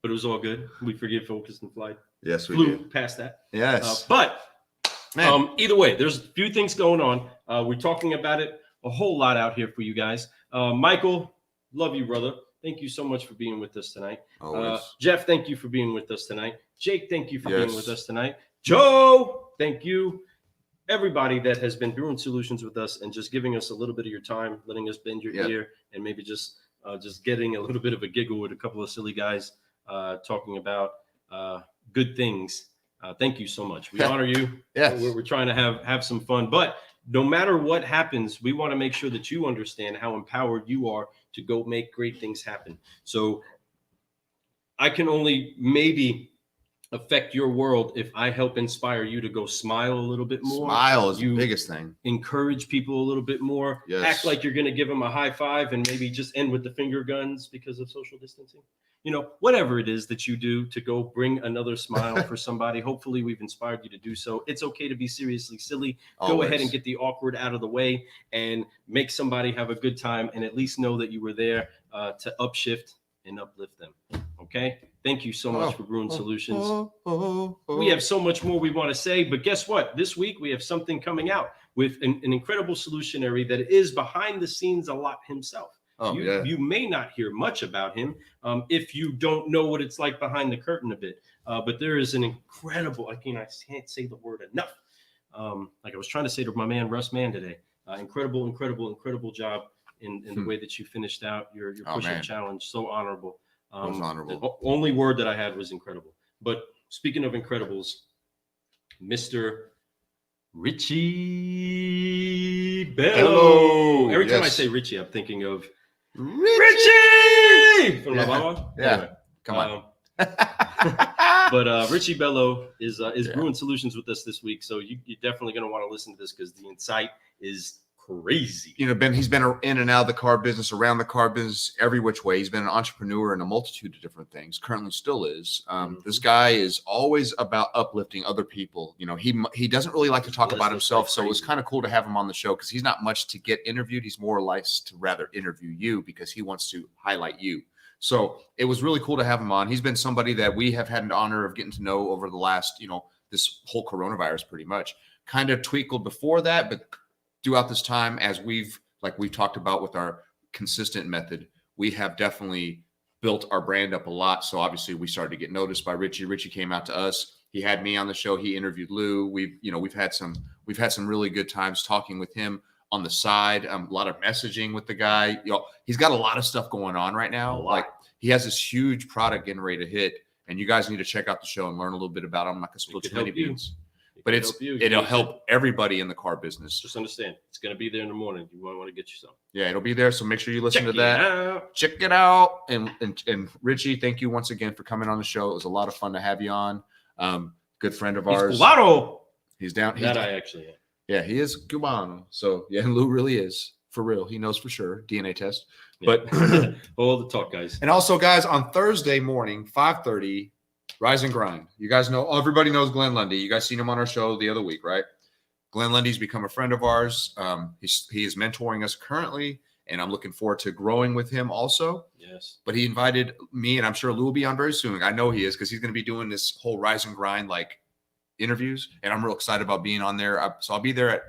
But it was all good. We forgive, focused, and fly. Yes, we flew did. past that. Yes. But either way, there's a few things going on. We're talking about it a whole lot out here for you guys. Michael, love you, brother. Thank you so much for being with us tonight. Jeff, thank you for being with us tonight. Jake, thank you for being with us tonight. Joe, thank you. Everybody that has been Brewing Solutions with us and just giving us a little bit of your time, letting us bend your ear, and maybe just getting a little bit of a giggle with a couple of silly guys talking about good things. Thank you so much. We honor you. Yes. We're trying to have some fun, but no matter what happens, we want to make sure that you understand how empowered you are to go make great things happen. So I can only maybe affect your world if I help inspire you to go smile a little bit more. Smile is the biggest thing. Encourage people a little bit more. Yes. Act like you're going to give them a high five and maybe just end with the finger guns because of social distancing. You know, whatever it is that you do to go bring another smile for somebody. Hopefully we've inspired you to do so. It's okay to be seriously silly. Always. Go ahead and get the awkward out of the way and make somebody have a good time, and at least know that you were there to upshift and uplift them. Okay. Thank you so much for Brewing Solutions. We have so much more we want to say, but guess what? This week we have something coming out with an incredible solutionary that is behind the scenes a lot himself. You may not hear much about him if you don't know what it's like behind the curtain a bit. But there is an incredible, I can't say the word enough. Like I was trying to say to my man, Russ Mann today, incredible job in the way that you finished out your push-up challenge. So honorable. Honorable. The only word that I had was incredible. But speaking of incredibles, Mr. Richie Bello. Every time I say Richie, I'm thinking of Richie from La Bamba. Yeah. Anyway, come on. But Richie Bello is Brewing Solutions with us this week. So you're definitely going to want to listen to this because the insight is crazy. You know, Ben, he's been in and out of the car business, around the car business, every which way. He's been an entrepreneur in a multitude of different things, currently still is. This guy is always about uplifting other people. You know, he doesn't really like to talk about himself, so it was kind of cool to have him on the show because he's not much to get interviewed. He's more likes to rather interview you because he wants to highlight you. So it was really cool to have him on. He's been somebody that we have had an honor of getting to know over the last, this whole coronavirus pretty much. Kind of tweaked before that, but throughout this time, as we've talked about with our consistent method, we have definitely built our brand up a lot. So obviously we started to get noticed by Richie. Richie came out to us. He had me on the show. He interviewed Lou. We've had some really good times talking with him on the side. A lot of messaging with the guy. He's got a lot of stuff going on right now. Like he has this huge product getting ready to hit, and you guys need to check out the show and learn a little bit about him. I'm not going to spill too many beans. But it'll help everybody in the car business. Just understand, it's going to be there in the morning. You want to get you some. Yeah, it'll be there. So make sure you listen to that. Check it out. And Richie, thank you once again for coming on the show. It was a lot of fun to have you on. Good friend of ours. Cubano. He's down. I actually am. Yeah, he is Cubano. So yeah, Lou really is for real. He knows for sure. DNA test. Yeah. But all the talk, guys. And also, guys, on Thursday morning, 5:30. Rise and Grind. You guys know, everybody knows Glenn Lundy. You guys seen him on our show the other week, right? Glenn Lundy's become a friend of ours. He is mentoring us currently, and I'm looking forward to growing with him also. Yes. But he invited me, and I'm sure Lou will be on very soon. I know he is, because he's going to be doing this whole Rise and Grind like interviews, and I'm real excited about being on there. So I'll be there at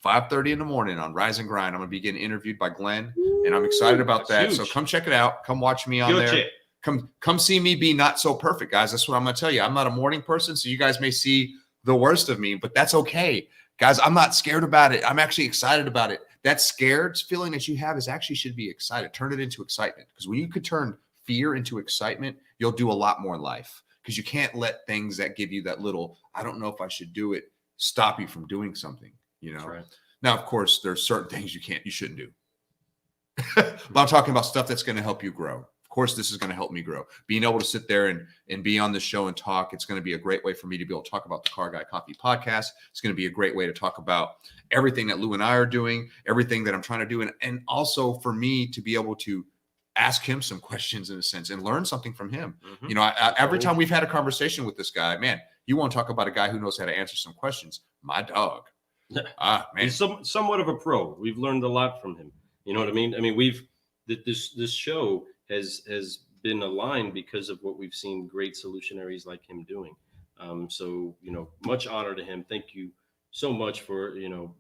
5:30 in the morning on Rise and Grind. I'm going to be getting interviewed by Glenn, and I'm excited about that. Huge. So come check it out. Come watch me on there. Come see me be not so perfect, guys. That's what I'm going to tell you. I'm not a morning person, so you guys may see the worst of me, but that's okay. Guys, I'm not scared about it. I'm actually excited about it. That scared feeling that you have is actually should be excited. Turn it into excitement, because when you could turn fear into excitement, you'll do a lot more in life, because you can't let things that give you that little, I don't know if I should do it, stop you from doing something, Right. Now, of course, there's certain things you shouldn't do. But I'm talking about stuff that's going to help you grow. Of course, this is going to help me grow. Being able to sit there and be on the show and talk, it's going to be a great way for me to be able to talk about the Car Guy Coffee podcast. It's going to be a great way to talk about everything that Lou and I are doing, everything that I'm trying to do, and also for me to be able to ask him some questions in a sense and learn something from him. Mm-hmm. Every time we've had a conversation with this guy, man, you want to talk about a guy who knows how to answer some questions. My dog. Man. He's somewhat of a pro. We've learned a lot from him. You know what I mean? I mean, this show has been aligned because of what we've seen great solutionaries like him doing. So, much honor to him. Thank you so much for,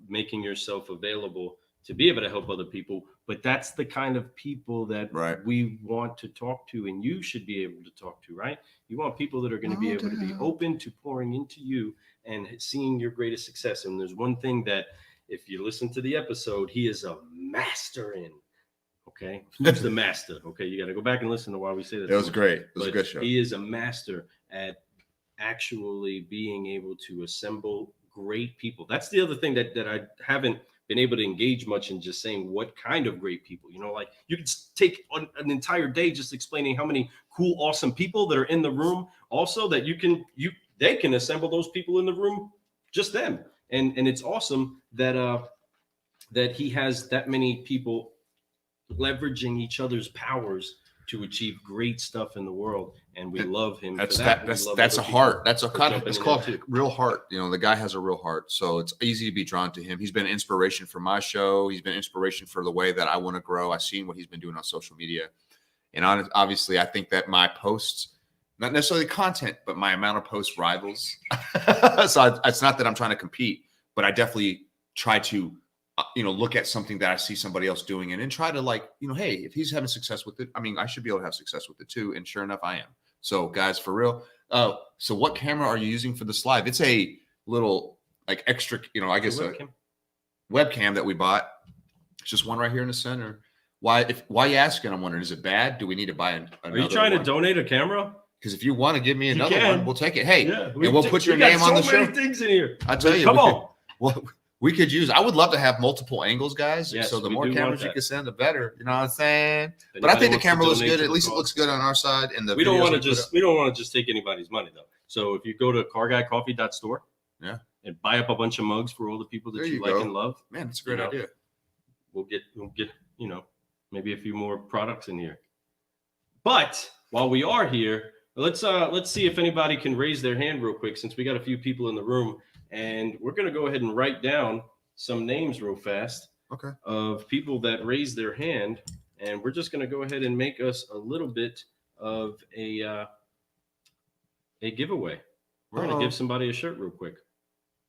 making yourself available to be able to help other people. But that's the kind of people that we want to talk to, and you should be able to talk to, right? You want people that are going to be able to be open to pouring into you and seeing your greatest success. And there's one thing that, if you listen to the episode, he is a master in. Okay, who's the master? Okay, you got to go back and listen to why we say that. It was great. It was a good show. He is a master at actually being able to assemble great people. That's the other thing that I haven't been able to engage much in, just saying what kind of great people. Like you could take an entire day just explaining how many cool, awesome people that are in the room. Also, that they can assemble those people in the room, just them. And it's awesome that that he has that many people leveraging each other's powers to achieve great stuff in the world, and we love him. That's a heart. That's a kind of, it's called real heart. The guy has a real heart, so it's easy to be drawn to him. He's been inspiration for my show. He's been inspiration for the way that I want to grow. I've seen what he's been doing on social media, and obviously, I think that my posts, not necessarily content, but my amount of posts rivals. So it's not that I'm trying to compete, but I definitely try to look at something that I see somebody else doing and then try to hey, if he's having success with it, I mean, I should be able to have success with it too. And sure enough, I am. So guys, for real. So what camera are you using for this live? It's a little extra, I guess a webcam that we bought. It's just one right here in the center. Why you asking? I'm wondering, is it bad? Do we need to buy another? Are you trying to donate a camera? Because if you want to give me another one, we'll take it. Hey, yeah, we'll put your name on the show. So many things in here. I tell you, come on. We could use. I would love to have multiple angles, guys. Yes, so the more cameras you can send, the better. You know what I'm saying? If but I think the camera looks good. At least it looks good on our side. And we don't want to just take anybody's money though. So if you go to carguycoffee.store, and buy up a bunch of mugs for all the people that you like and love, man, that's a great idea. We'll get maybe a few more products in here. But while we are here, let's see if anybody can raise their hand real quick, since we got a few people in the room. And we're going to go ahead and write down some names real fast of people that raised their hand. And we're just going to go ahead and make us a little bit of a giveaway. We're going to give somebody a shirt real quick.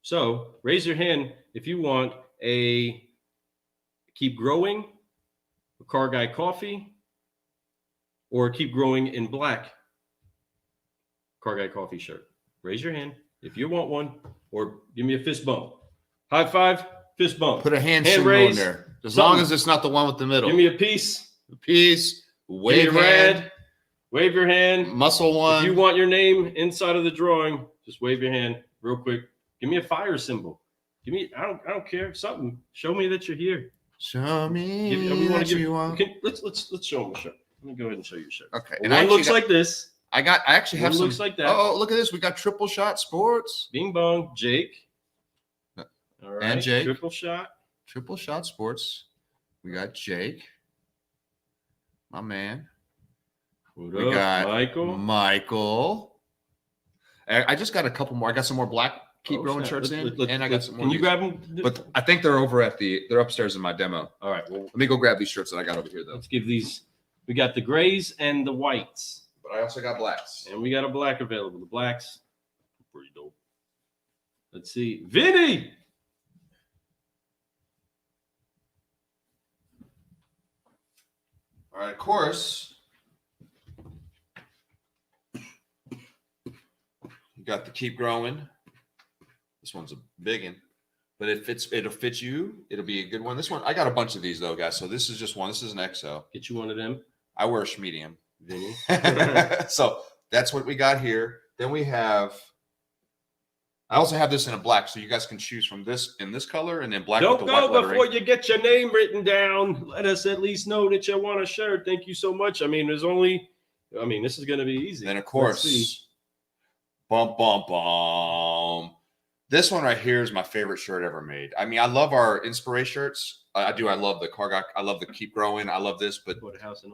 So raise your hand if you want a Keep Growing, a Car Guy Coffee, or Keep Growing in Black Car Guy Coffee shirt. Raise your hand if you want one, or give me a fist bump. High five, fist bump. Put a hand symbol raise, in there. As long as it's not the one with the middle. Give me a piece. Peace. Wave hand. Wave your hand. Muscle one. If you want your name inside of the drawing, just wave your hand real quick. Give me a fire symbol. Give me. I don't care. Something. Show me that you're here. Show me that you want. Let's show them a shirt. Let me go ahead and show you a shirt. Okay. And one looks like this. I actually have some. Looks like that. Oh, look at this. We got Triple Shot Sports. Bing bong, Jake. All right. And Jake. Triple Shot. Triple Shot Sports. We got Jake. My man. We got Michael. I just got a couple more. I got some more black Keep Growing shirts in, and I got some more. Can you grab them? But I think they're over they're upstairs in my demo. All right. Well, let me go grab these shirts that I got over here, though. Let's give these. We got the grays and the whites. But I also got blacks. And we got a black available. The blacks, pretty dope. Let's see. Vinny! All right, of course. You got the Keep Growing. This one's a big one. But it'll fit you. It'll be a good one. This one, I got a bunch of these, though, guys. So this is just one. This is an XL. Get you one of them. I wear a medium. Vinny. So that's what we got here. Then we have. I also have this in a black, so you guys can choose from this in this color and then black. Don't with the white go lettering. before you get your name written down. Let us at least know that you want a shirt. Thank you so much. I mean, this is going to be easy. Then of course, bum bum bum. This one right here is my favorite shirt ever made. I mean, I love our Inspiration shirts. I do. I love the Car Guy. I love the Keep Growing. I love this, but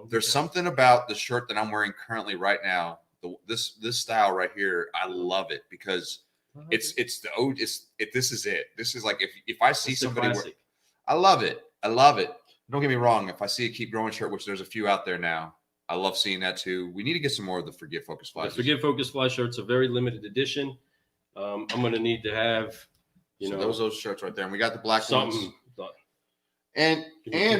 there's something about the shirt that I'm wearing currently right now. This style right here, I love it because this is it. This is like if I see somebody wear, I love it. I love it. Don't get me wrong. If I see a Keep Growing shirt, which there's a few out there now, I love seeing that too. We need to get some more of the Forgive Focus Fly. The Forgive Focus Fly shirts are very limited edition. I'm going to need to have, those shirts right there. And we got the black ones. And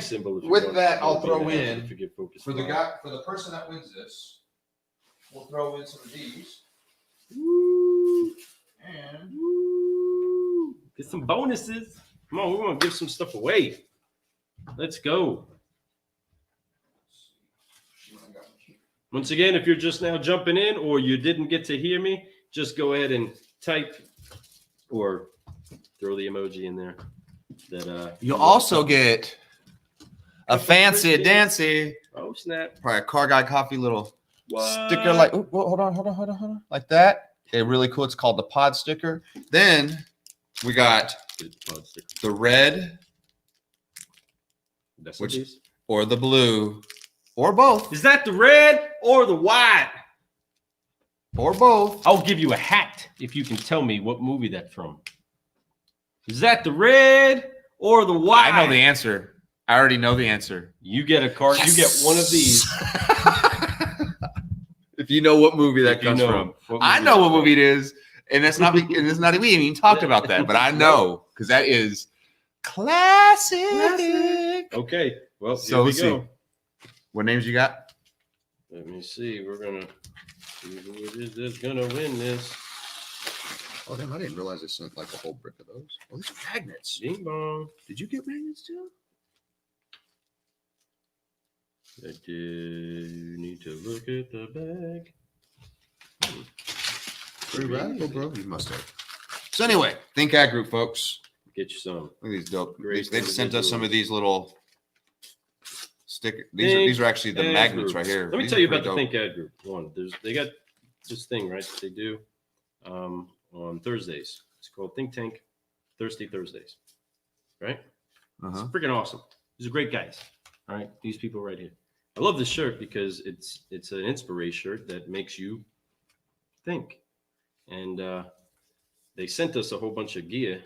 symbol with that, I'll throw in for the person that wins this, we'll throw in some of these. Woo. And get some bonuses. Come on, we want to give some stuff away. Let's go. Once again, if you're just now jumping in or you didn't get to hear me, just go ahead and type or throw the emoji in there. You'll also get a fancy dancy. Oh snap! Probably a Car Guy Coffee little sticker, like hold on, like that. Okay, really cool. It's called the pod sticker. Then we got the red, or the blue, or both. Is that the red or the white? Or both. I'll give you a hat if you can tell me what movie that's from. Is that the red or the white? I know the answer. I already know the answer. You get a card. Yes. You get one of these. If you know what movie that comes from. I know what movie it is. And it's not we haven't even talked about that, but I know because that is classic. Okay. Well, so here we go. What names you got? Let me see. We're gonna see who it is that's gonna win this. Oh damn, I didn't realize they sent like a whole brick of those. Oh, these are magnets. Bing bong. Did you get magnets too? I do need to look at the bag. Pretty radical, bro. You must have. So anyway, Think Ad Group, folks. Get you some. Look at these dope. They've sent us some of these little stickers. These are actually the magnets right here. Let me tell you about the Think Ad Group. They got this thing, right? They do on Thursdays. It's called Think Tank Thirsty Thursdays. Right? It's freaking awesome. These are great guys. All right, these people right here. I love this shirt because it's an inspiration shirt that makes you think. And they sent us a whole bunch of gear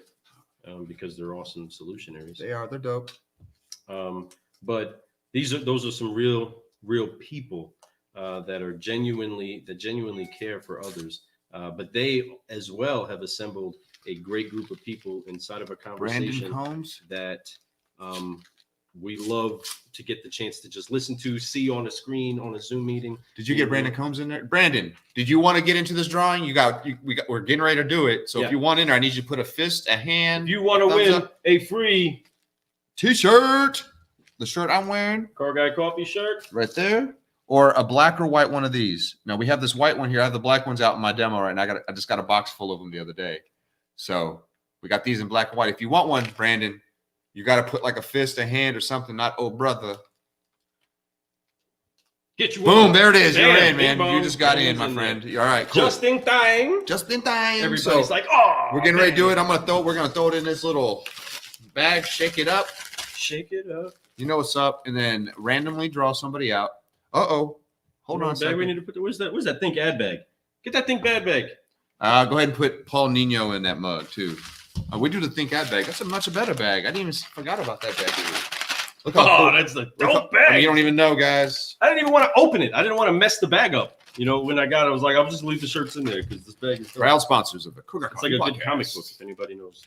because they're awesome solutionaries. They are. They're dope. But those are some real people that genuinely care for others. But they as well have assembled a great group of people inside of a conversation Brandon Combs that we love to get the chance to just listen to, see on the screen on a Zoom meeting. Did you get Brandon Combs in there? Brandon, did you want to get into this drawing? We're getting ready to do it. So if you want in there, I need you to put a fist, a hand. If you want to win a free T-shirt, the shirt I'm wearing, Car Guy Coffee shirt, right there, or a black or white one of these. Now we have this white one here. I have the black ones out in my demo right now. I just got a box full of them the other day. So we got these in black and white. If you want one, Brandon, you got to put like a fist, a hand, or something. Not oh brother. Get you boom! One. There it is. Bam, You're in, man. bong, You just got in, my friend. All right, cool. Just in time. Just in time. Everybody's like, oh, we're getting ready to do it. We're gonna throw it in this little bag. Shake it up. Shake it up. You know what's up, and then randomly draw somebody out. Hold on a second. We need to put. Where's that Think Ad bag? Get that Think Bad bag. Go ahead and put Paul Nino in that mug too. We do the Think Ad bag. That's a much better bag. I didn't even forgot about that bag. Look how cool. That's the dope bag. I mean, you don't even know, guys. I didn't even want to open it. I didn't want to mess the bag up. You know, when I got it, I was like, I'll just leave the shirts in there because this bag is dope. Proud sponsors of the Cougar It's Coffee like a Podcast. good comic book, if anybody knows.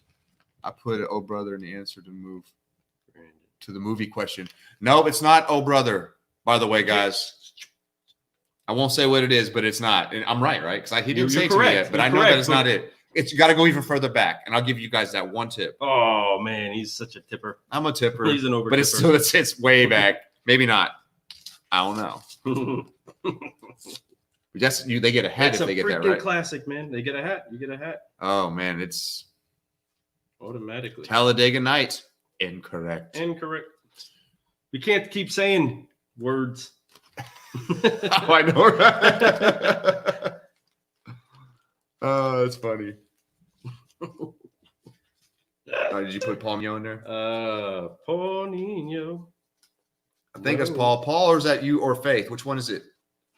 I put an Oh Brother in the answer to move to the movie question. No, it's not Oh Brother, by the way, guys. I won't say what it is, but it's not. And I'm right? Because he didn't say it to me yet, but I know that it's not it. You got to go even further back, and I'll give you guys that one tip. Oh man, he's such a tipper. I'm a tipper. He's an over. But it's way back. Maybe not. I don't know. They get a hat if they get that right. It's a freaking classic, man. They get a hat. You get a hat. Oh man, it's automatically Talladega Nights. Incorrect. We can't keep saying words. Oh, I know. Right? Oh, that's funny. Did you put Paul Nino in there? Paul Nino. I think that's Paul. Paul, or is that you or Faith? Which one is it?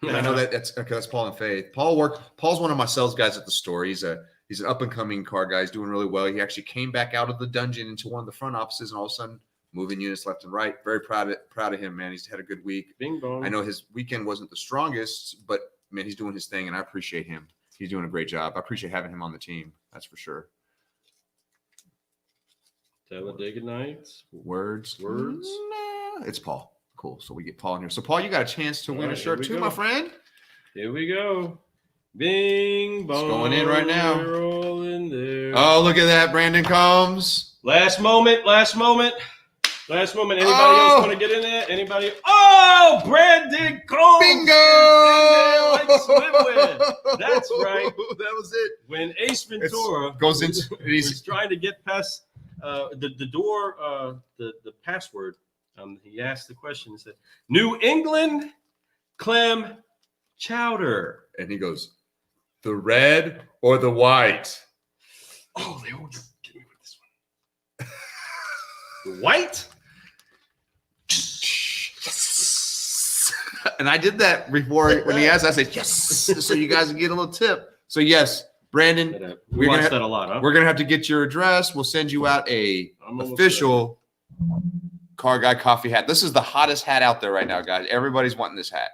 I know that's Paul and Faith. Paul's one of my sales guys at the store. He's an up and coming car guy. He's doing really well. He actually came back out of the dungeon into one of the front offices, and all of a sudden moving units left and right. Very proud of him, man. He's had a good week. Bing bong. I know his weekend wasn't the strongest, but man, he's doing his thing, and I appreciate him. He's doing a great job. I appreciate having him on the team. That's for sure. Talladega Nights. Words. Nah, it's Paul. Cool. So we get Paul in here. So Paul, you got a chance to win a shirt too, my friend. Here we go. Bing bong. It's going in right now. We're all in there. Oh, look at that. Brandon Combs. Last moment. Anybody else want to get in there? Anybody? Oh, Brandon Combs. Bingo! Like swimwear. That's right. That was it. When Ace Ventura goes into was trying to get past the door, the password, he asked the question and said, New England clam chowder. And he goes, the red or the white? Oh, they always get me with this one. The white? And I did that before when he asked. I said yes, so you guys can get a little tip. So yes, Brandon, we watched that a lot. Huh? We're gonna have to get your address. We'll send you out a official Car Guy coffee hat. This is the hottest hat out there right now, guys. Everybody's wanting this hat.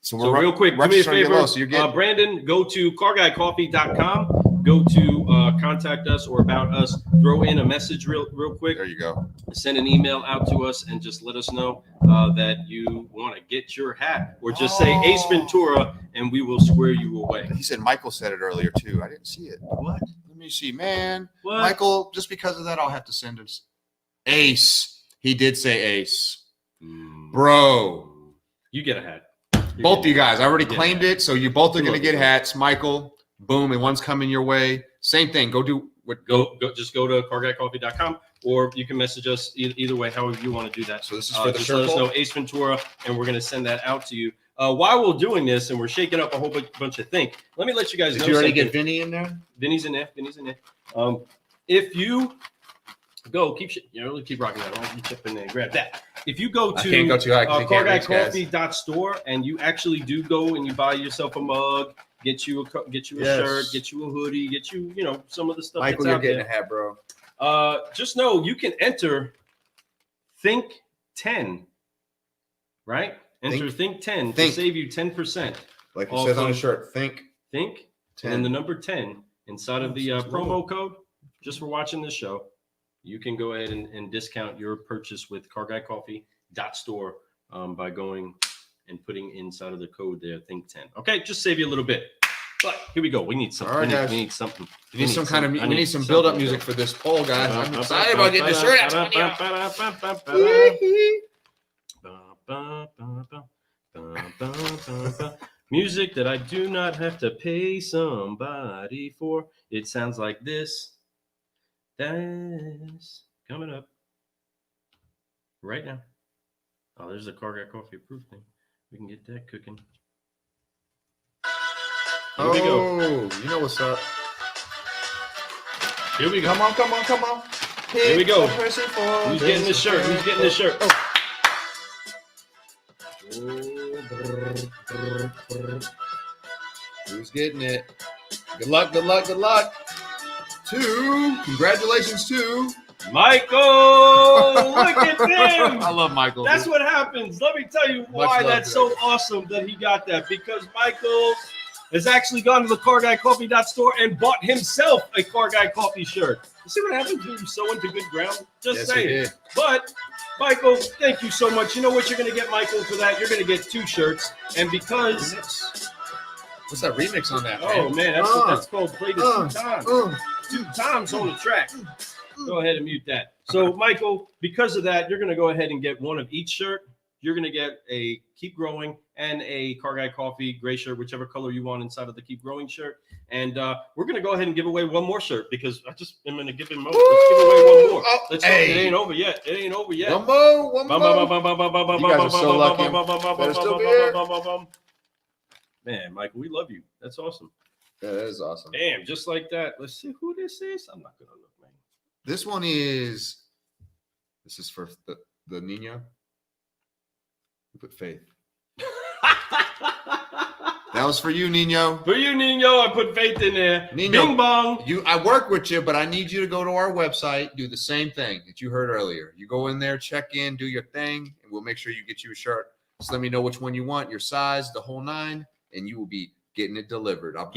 So real quick, do me a favor, Brandon, go to carguycoffee.com. Go to contact us or about us. Throw in a message real quick. There you go. Send an email out to us and just let us know that you want to get your hat, or just say Ace Ventura, and we will square you away. He said Michael said it earlier too. I didn't see it. What? Let me see, man. What? Michael, just because of that, I'll have to send him Ace. He did say Ace. Bro. You get a hat. Both of you guys. I already claimed it, so you both are going to get hats. Michael, boom, and one's coming your way. Same thing. Just go to carguycoffee.com, or you can message us either way, however you want to do that. So this is for the just shirt. Let us know Ace Ventura, and we're going to send that out to you. While we're doing this, and we're shaking up a whole bunch of things, let me let you guys know. Did you already get Vinny in there? Vinny's in there. If you go, keep rocking that. I'll chip in there and grab that. If you go to carguycoffee.store and you actually do go and you buy yourself a mug, get you a shirt, get you a hoodie, get you, some of the stuff. Michael, you're getting a hat, bro. Just know you can enter Think 10, right? Enter Think 10 to save you 10%. Like it says on the shirt, Think And then the number 10 inside of the promo code, just for watching this show, you can go ahead and discount your purchase with carguycoffee.store by going and putting inside of the code there, think 10. Okay, just save you a little bit. But here we go. We need something. All right, guys. We need something. We need some build-up music for this poll, guys. I'm excited about getting the shirt out. Music that I do not have to pay somebody for. It sounds like this. That's coming up right now. Oh, there's the Car Guy Coffee approved thing. We can get that cooking. Here we go. You know what's up. Here we go. Come on. Here we go. Who's getting the shirt? Who's getting the shirt? Who's getting it? Good luck. Congratulations to Michael. Look at him. I love Michael. That's what happens. Let me tell you why that's so awesome that he got that. Because Michael has actually gone to the carguycoffee.store and bought himself a Car Guy Coffee shirt. You see what happens when you sow into good ground? Just saying. But Michael, thank you so much. You know what you're going to get, Michael, for that? You're going to get 2 shirts. And because... What's that remix on that? Oh, man, that's what that's called. Played it 2 times. 2 times on the track. Go ahead and mute that. So, Michael, because of that, you're going to go ahead and get one of each shirt. You're going to get a Keep Growing and a Car Guy Coffee gray shirt, whichever color you want inside of the Keep Growing shirt. And we're going to go ahead and give away one more shirt because I just am going to give him more. Let's give away one more. Let's go. It ain't over yet. One more. You guys are so lucky. Better still be here. Man, Michael, we love you. That's awesome. Yeah, that is awesome. Damn, just like that. Let's see who this is. I'm not going to look, man. This one is for the Nino. We put Faith. That was for you, Nino. For you, Nino. I put Faith in there. Nino, Bing bong. I work with you, but I need you to go to our website, do the same thing that you heard earlier. You go in there, check in, do your thing, and we'll make sure you get you a shirt. Just let me know which one you want, your size, the whole 9, and you will be getting it delivered. I'll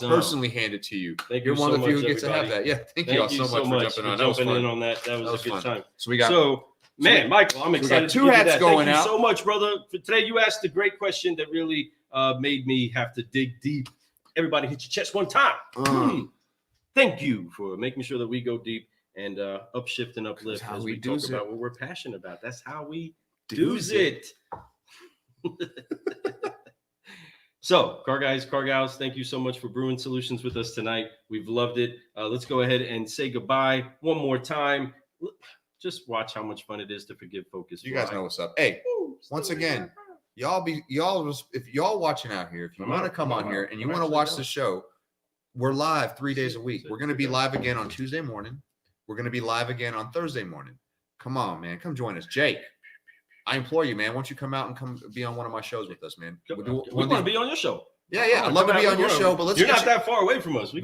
personally hand it to you. You're one of the few who gets to have that. Yeah, thank you all so much for jumping on. That was fun. That was a good time. So we got. Man, Michael, I'm excited. We got 2 hats going out. Thank you so much, brother. For today, you asked a great question that really made me have to dig deep. Everybody hit your chest one time. Thank you for making sure that we go deep and upshift and uplift as we talk about what we're passionate about. That's how we do it. So, car guys, car gals, thank you so much for Brewing Solutions with us tonight. We've loved it. Let's go ahead and say goodbye one more time. Just watch how much fun it is to forgive, focus. You guys know what's up. Hey, once again, if y'all watching out here, if you want to come on here and you want to watch the show, we're live 3 days a week. We're going to be live again on Tuesday morning. We're going to be live again on Thursday morning. Come on, man. Come join us. Jake, I implore you, man. Why don't you come out and come be on one of my shows with us, man? We want to be on your show. Yeah. I'd love to be on your show, but you're not that far away from us. I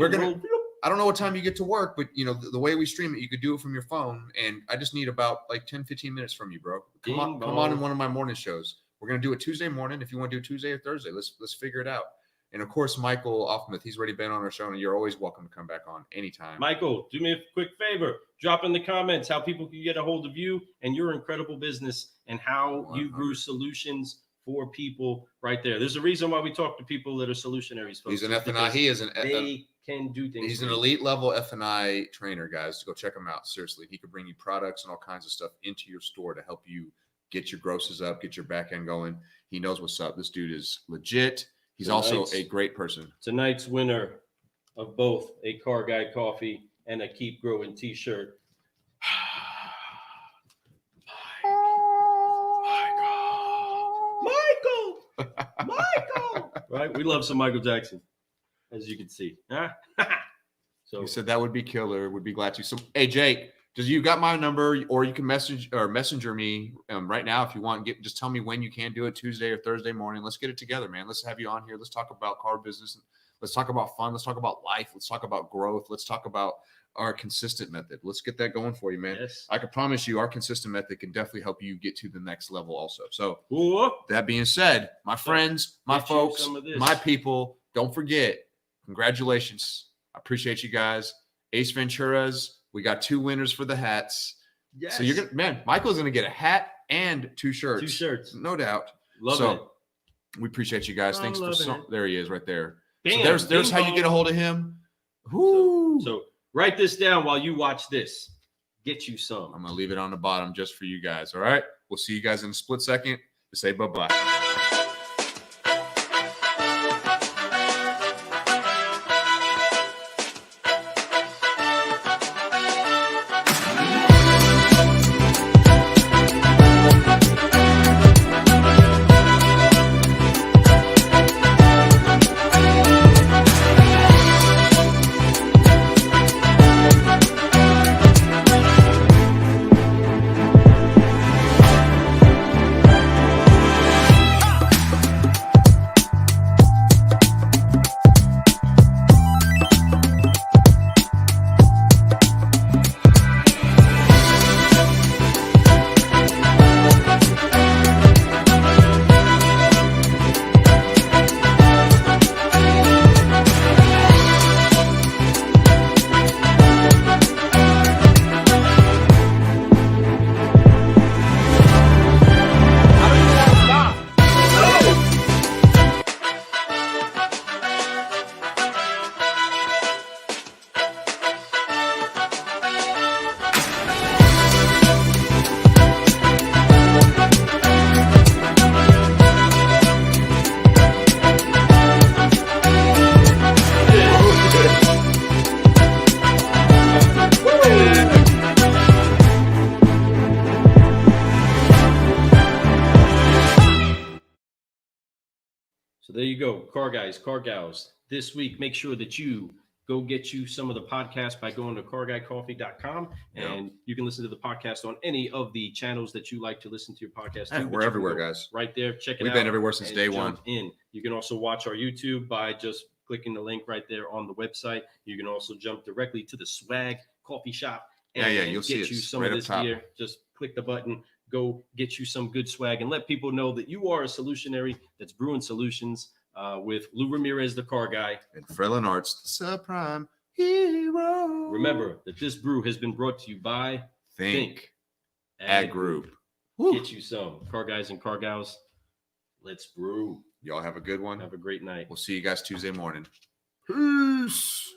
don't know what time you get to work, but the way we stream it, you could do it from your phone. And I just need about like 10, 15 minutes from you, bro. Come on in one of my morning shows. We're going to do it Tuesday morning. If you want to do it Tuesday or Thursday, let's figure it out. And of course, Michael Offmuth, he's already been on our show, and you're always welcome to come back on anytime. Michael, do me a quick favor. Drop in the comments how people can get a hold of you and your incredible business and how you brew solutions for people right there. There's a reason why we talk to people that are solutionaries. Folks. He's an F&I. They can do things. He's an elite level F&I trainer, guys. Go check him out. Seriously, he could bring you products and all kinds of stuff into your store to help you get your grosses up, get your back end going. He knows what's up. This dude is legit. He's also a great person. Tonight's winner of both a Car Guy Coffee and a Keep Growing t-shirt. Michael. Right? We love some Michael Jackson, as you can see. So you said that would be killer. Would be glad to. So, hey, Jake, you got my number, or you can messenger me right now if you want. Just tell me when you can do it, Tuesday or Thursday morning. Let's get it together, man. Let's have you on here. Let's talk about car business. Let's talk about fun. Let's talk about life. Let's talk about growth. Let's talk about our consistent method. Let's get that going for you, man. Yes. I can promise you our consistent method can definitely help you get to the next level also. So that being said, my friends, my folks, my people, don't forget, congratulations. I appreciate you guys. Ace Venturas, we got 2 winners for the hats. Yes. So you're going to, man, Michael's going to get a hat and 2 shirts. 2 shirts. No doubt. Love so, it. We appreciate you guys. Thanks for there he is right there. Bam, so there's how you get a hold of him. Woo. So write this down while you watch this. Get you some. I'm gonna leave it on the bottom just for you guys. All right. We'll see you guys in a split second to say bye-bye. So there you go, car guys, car gals. This week, make sure that you go get you some of the podcast by going to carguycoffee.com, and you can listen to the podcast on any of the channels that you like to listen to your podcast. Hey, we're everywhere, guys. Right there, check it out. We've been everywhere since day one. You can also watch our YouTube by just clicking the link right there on the website. You can also jump directly to the swag coffee shop and you'll see get you some right of this gear. Just click the button. Go get you some good swag and let people know that you are a solutionary that's Brewing Solutions with Lou Ramirez, the car guy. And Frelin Arts, the subprime hero. Remember that this brew has been brought to you by Think Ag Group. Get you some. Car guys and car gals, let's brew. Y'all have a good one. Have a great night. We'll see you guys Tuesday morning. Peace.